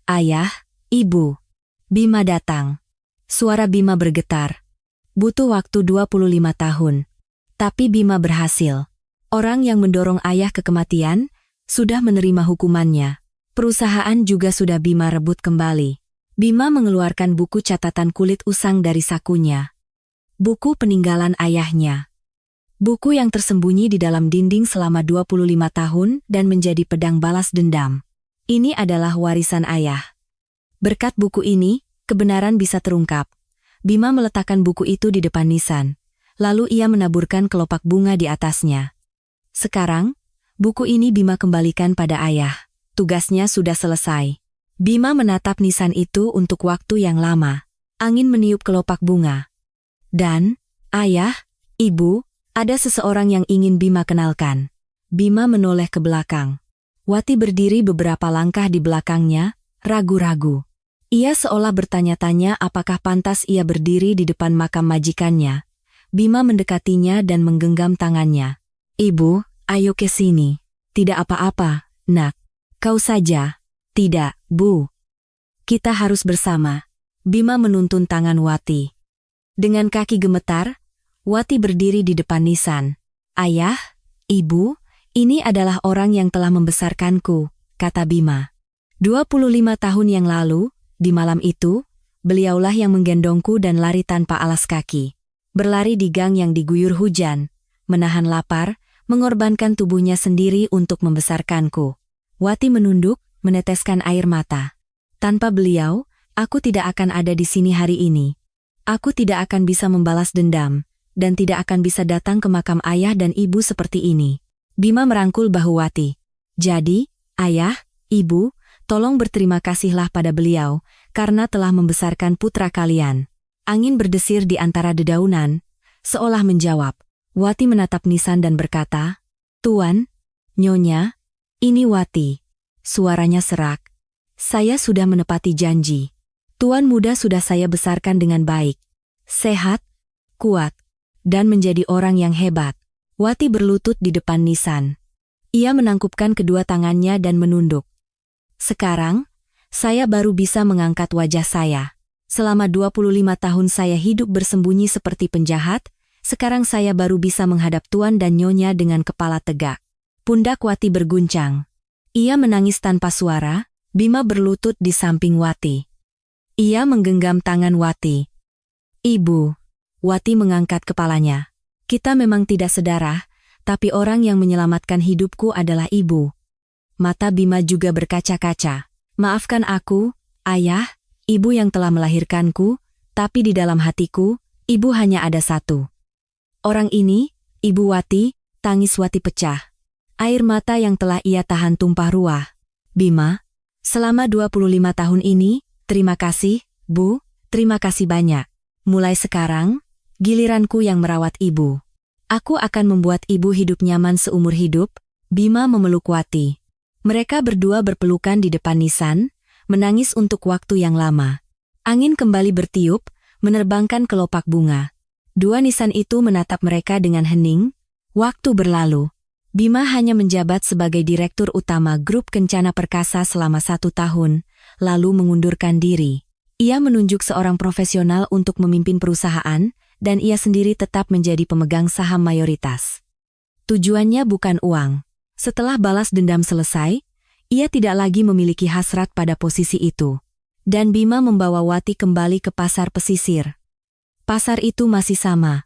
"Ayah, ibu." Bima datang. Suara Bima bergetar. Butuh waktu 25 tahun. Tapi Bima berhasil. Orang yang mendorong ayah ke kematian, sudah menerima hukumannya. Perusahaan juga sudah Bima rebut kembali. Bima mengeluarkan buku catatan kulit usang dari sakunya. Buku peninggalan ayahnya. Buku yang tersembunyi di dalam dinding selama 25 tahun dan menjadi pedang balas dendam. Ini adalah warisan ayah. Berkat buku ini, kebenaran bisa terungkap. Bima meletakkan buku itu di depan nisan. Lalu ia menaburkan kelopak bunga di atasnya. Sekarang, buku ini Bima kembalikan pada ayah. Tugasnya sudah selesai. Bima menatap nisan itu untuk waktu yang lama. Angin meniup kelopak bunga. Dan, ayah, ibu, ada seseorang yang ingin Bima kenalkan. Bima menoleh ke belakang. Wati berdiri beberapa langkah di belakangnya, ragu-ragu. Ia seolah bertanya-tanya apakah pantas ia berdiri di depan makam majikannya. Bima mendekatinya dan menggenggam tangannya. "Ibu, ayo ke sini." "Tidak apa-apa, nak. Kau saja." "Tidak, Bu. Kita harus bersama." Bima menuntun tangan Wati. Dengan kaki gemetar, Wati berdiri di depan nisan. "Ayah, ibu, ini adalah orang yang telah membesarkanku," kata Bima. 25 tahun yang lalu, di malam itu, beliaulah yang menggendongku dan lari tanpa alas kaki. Berlari di gang yang diguyur hujan, menahan lapar, mengorbankan tubuhnya sendiri untuk membesarkanku. Wati menunduk, meneteskan air mata. "Tanpa beliau, aku tidak akan ada di sini hari ini. Aku tidak akan bisa membalas dendam, dan tidak akan bisa datang ke makam ayah dan ibu seperti ini." Bima merangkul bahu Wati. "Jadi, ayah, ibu, tolong berterima kasihlah pada beliau, karena telah membesarkan putra kalian." Angin berdesir di antara dedaunan, seolah menjawab. Wati menatap nisan dan berkata, "Tuan, Nyonya, ini Wati." Suaranya serak. "Saya sudah menepati janji. Tuan muda sudah saya besarkan dengan baik. Sehat, kuat, dan menjadi orang yang hebat." Wati berlutut di depan nisan. Ia menangkupkan kedua tangannya dan menunduk. "Sekarang, saya baru bisa mengangkat wajah saya. Selama 25 tahun saya hidup bersembunyi seperti penjahat, sekarang saya baru bisa menghadap Tuan dan Nyonya dengan kepala tegak." Pundak Wati berguncang. Ia menangis tanpa suara. Bima berlutut di samping Wati. Ia menggenggam tangan Wati. "Ibu." Wati mengangkat kepalanya. "Kita memang tidak sedarah, tapi orang yang menyelamatkan hidupku adalah ibu." Mata Bima juga berkaca-kaca. "Maafkan aku, ayah, ibu yang telah melahirkanku, tapi di dalam hatiku, ibu hanya ada satu. Orang ini, Ibu Wati." Tangis Wati pecah. Air mata yang telah ia tahan tumpah ruah. "Bima, selama 25 tahun ini, terima kasih, Bu, terima kasih banyak. Mulai sekarang, giliranku yang merawat ibu. Aku akan membuat ibu hidup nyaman seumur hidup." Bima memeluk Wati. Mereka berdua berpelukan di depan nisan, menangis untuk waktu yang lama. Angin kembali bertiup, menerbangkan kelopak bunga. Dua nisan itu menatap mereka dengan hening. Waktu berlalu. Bima hanya menjabat sebagai direktur utama grup Kencana Perkasa selama 1 tahun, lalu mengundurkan diri. Ia menunjuk seorang profesional untuk memimpin perusahaan, dan ia sendiri tetap menjadi pemegang saham mayoritas. Tujuannya bukan uang. Setelah balas dendam selesai, ia tidak lagi memiliki hasrat pada posisi itu. Dan Bima membawa Wati kembali ke pasar pesisir. Pasar itu masih sama.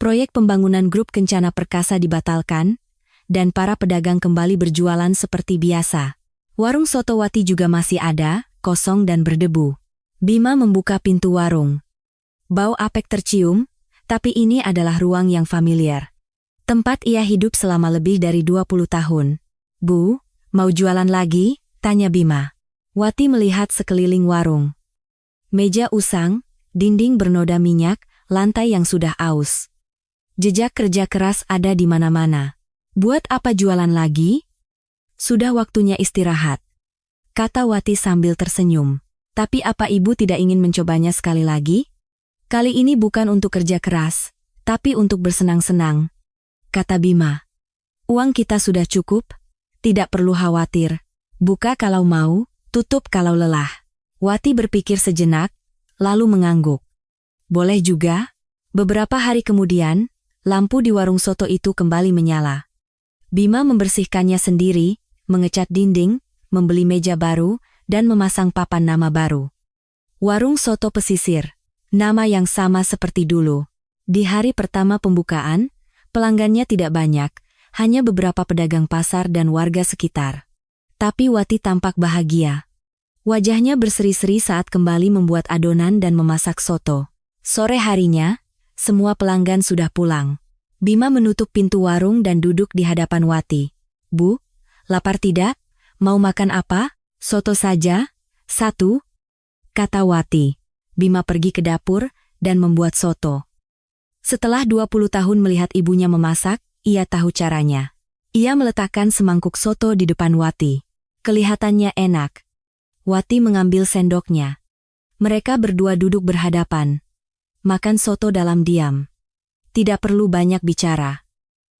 Proyek pembangunan grup Kencana Perkasa dibatalkan, dan para pedagang kembali berjualan seperti biasa. Warung soto Wati juga masih ada, kosong dan berdebu. Bima membuka pintu warung. Bau apek tercium, tapi ini adalah ruang yang familiar. Tempat ia hidup selama lebih dari 20 tahun. "Bu, mau jualan lagi?" tanya Bima. Wati melihat sekeliling warung. Meja usang, dinding bernoda minyak, lantai yang sudah aus. Jejak kerja keras ada di mana-mana. "Buat apa jualan lagi? Sudah waktunya istirahat," kata Wati sambil tersenyum. "Tapi apa ibu tidak ingin mencobanya sekali lagi? Kali ini bukan untuk kerja keras, tapi untuk bersenang-senang," kata Bima. "Uang kita sudah cukup, tidak perlu khawatir. Buka kalau mau, tutup kalau lelah." Wati berpikir sejenak, lalu mengangguk. Boleh juga. Beberapa hari kemudian, lampu di warung soto itu kembali menyala. Bima membersihkannya sendiri, mengecat dinding, membeli meja baru, dan memasang papan nama baru. Warung Soto Pesisir, nama yang sama seperti dulu. Di hari pertama pembukaan, pelanggannya tidak banyak, hanya beberapa pedagang pasar dan warga sekitar. Tapi Wati tampak bahagia. Wajahnya berseri-seri saat kembali membuat adonan dan memasak soto. Sore harinya, semua pelanggan sudah pulang. Bima menutup pintu warung dan duduk di hadapan Wati. "Bu, lapar tidak? Mau makan apa? Soto saja?" "Satu," kata Wati. Bima pergi ke dapur dan membuat soto. Setelah 20 tahun melihat ibunya memasak, ia tahu caranya. Ia meletakkan semangkuk soto di depan Wati. Kelihatannya enak. Wati mengambil sendoknya. Mereka berdua duduk berhadapan. Makan soto dalam diam. Tidak perlu banyak bicara.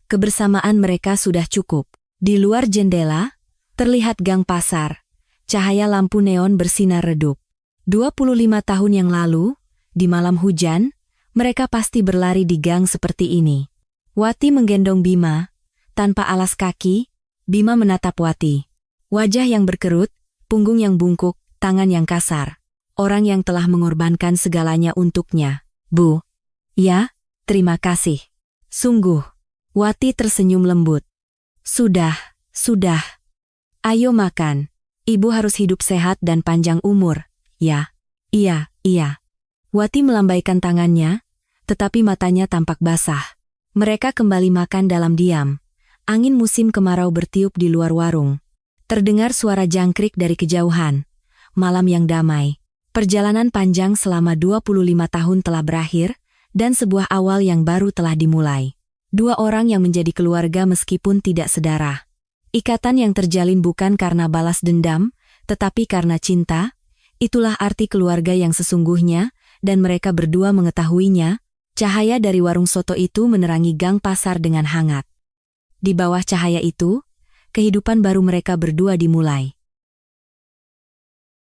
Kebersamaan mereka sudah cukup. Di luar jendela, terlihat gang pasar. Cahaya lampu neon bersinar redup. 25 tahun yang lalu, di malam hujan, mereka pasti berlari di gang seperti ini. Wati menggendong Bima. Tanpa alas kaki, Bima menatap Wati. Wajah yang berkerut, punggung yang bungkuk, tangan yang kasar. Orang yang telah mengorbankan segalanya untuknya. "Bu." "Ya, terima kasih." "Sungguh." Wati tersenyum lembut. Sudah. Ayo makan. Ibu harus hidup sehat dan panjang umur, ya." Iya. Wati melambaikan tangannya, tetapi matanya tampak basah. Mereka kembali makan dalam diam. Angin musim kemarau bertiup di luar warung. Terdengar suara jangkrik dari kejauhan. Malam yang damai. Perjalanan panjang selama 25 tahun telah berakhir, dan sebuah awal yang baru telah dimulai. Dua orang yang menjadi keluarga meskipun tidak sedarah. Ikatan yang terjalin bukan karena balas dendam, tetapi karena cinta. Itulah arti keluarga yang sesungguhnya, dan mereka berdua mengetahuinya. Cahaya dari warung soto itu menerangi gang pasar dengan hangat. Di bawah cahaya itu, kehidupan baru mereka berdua dimulai.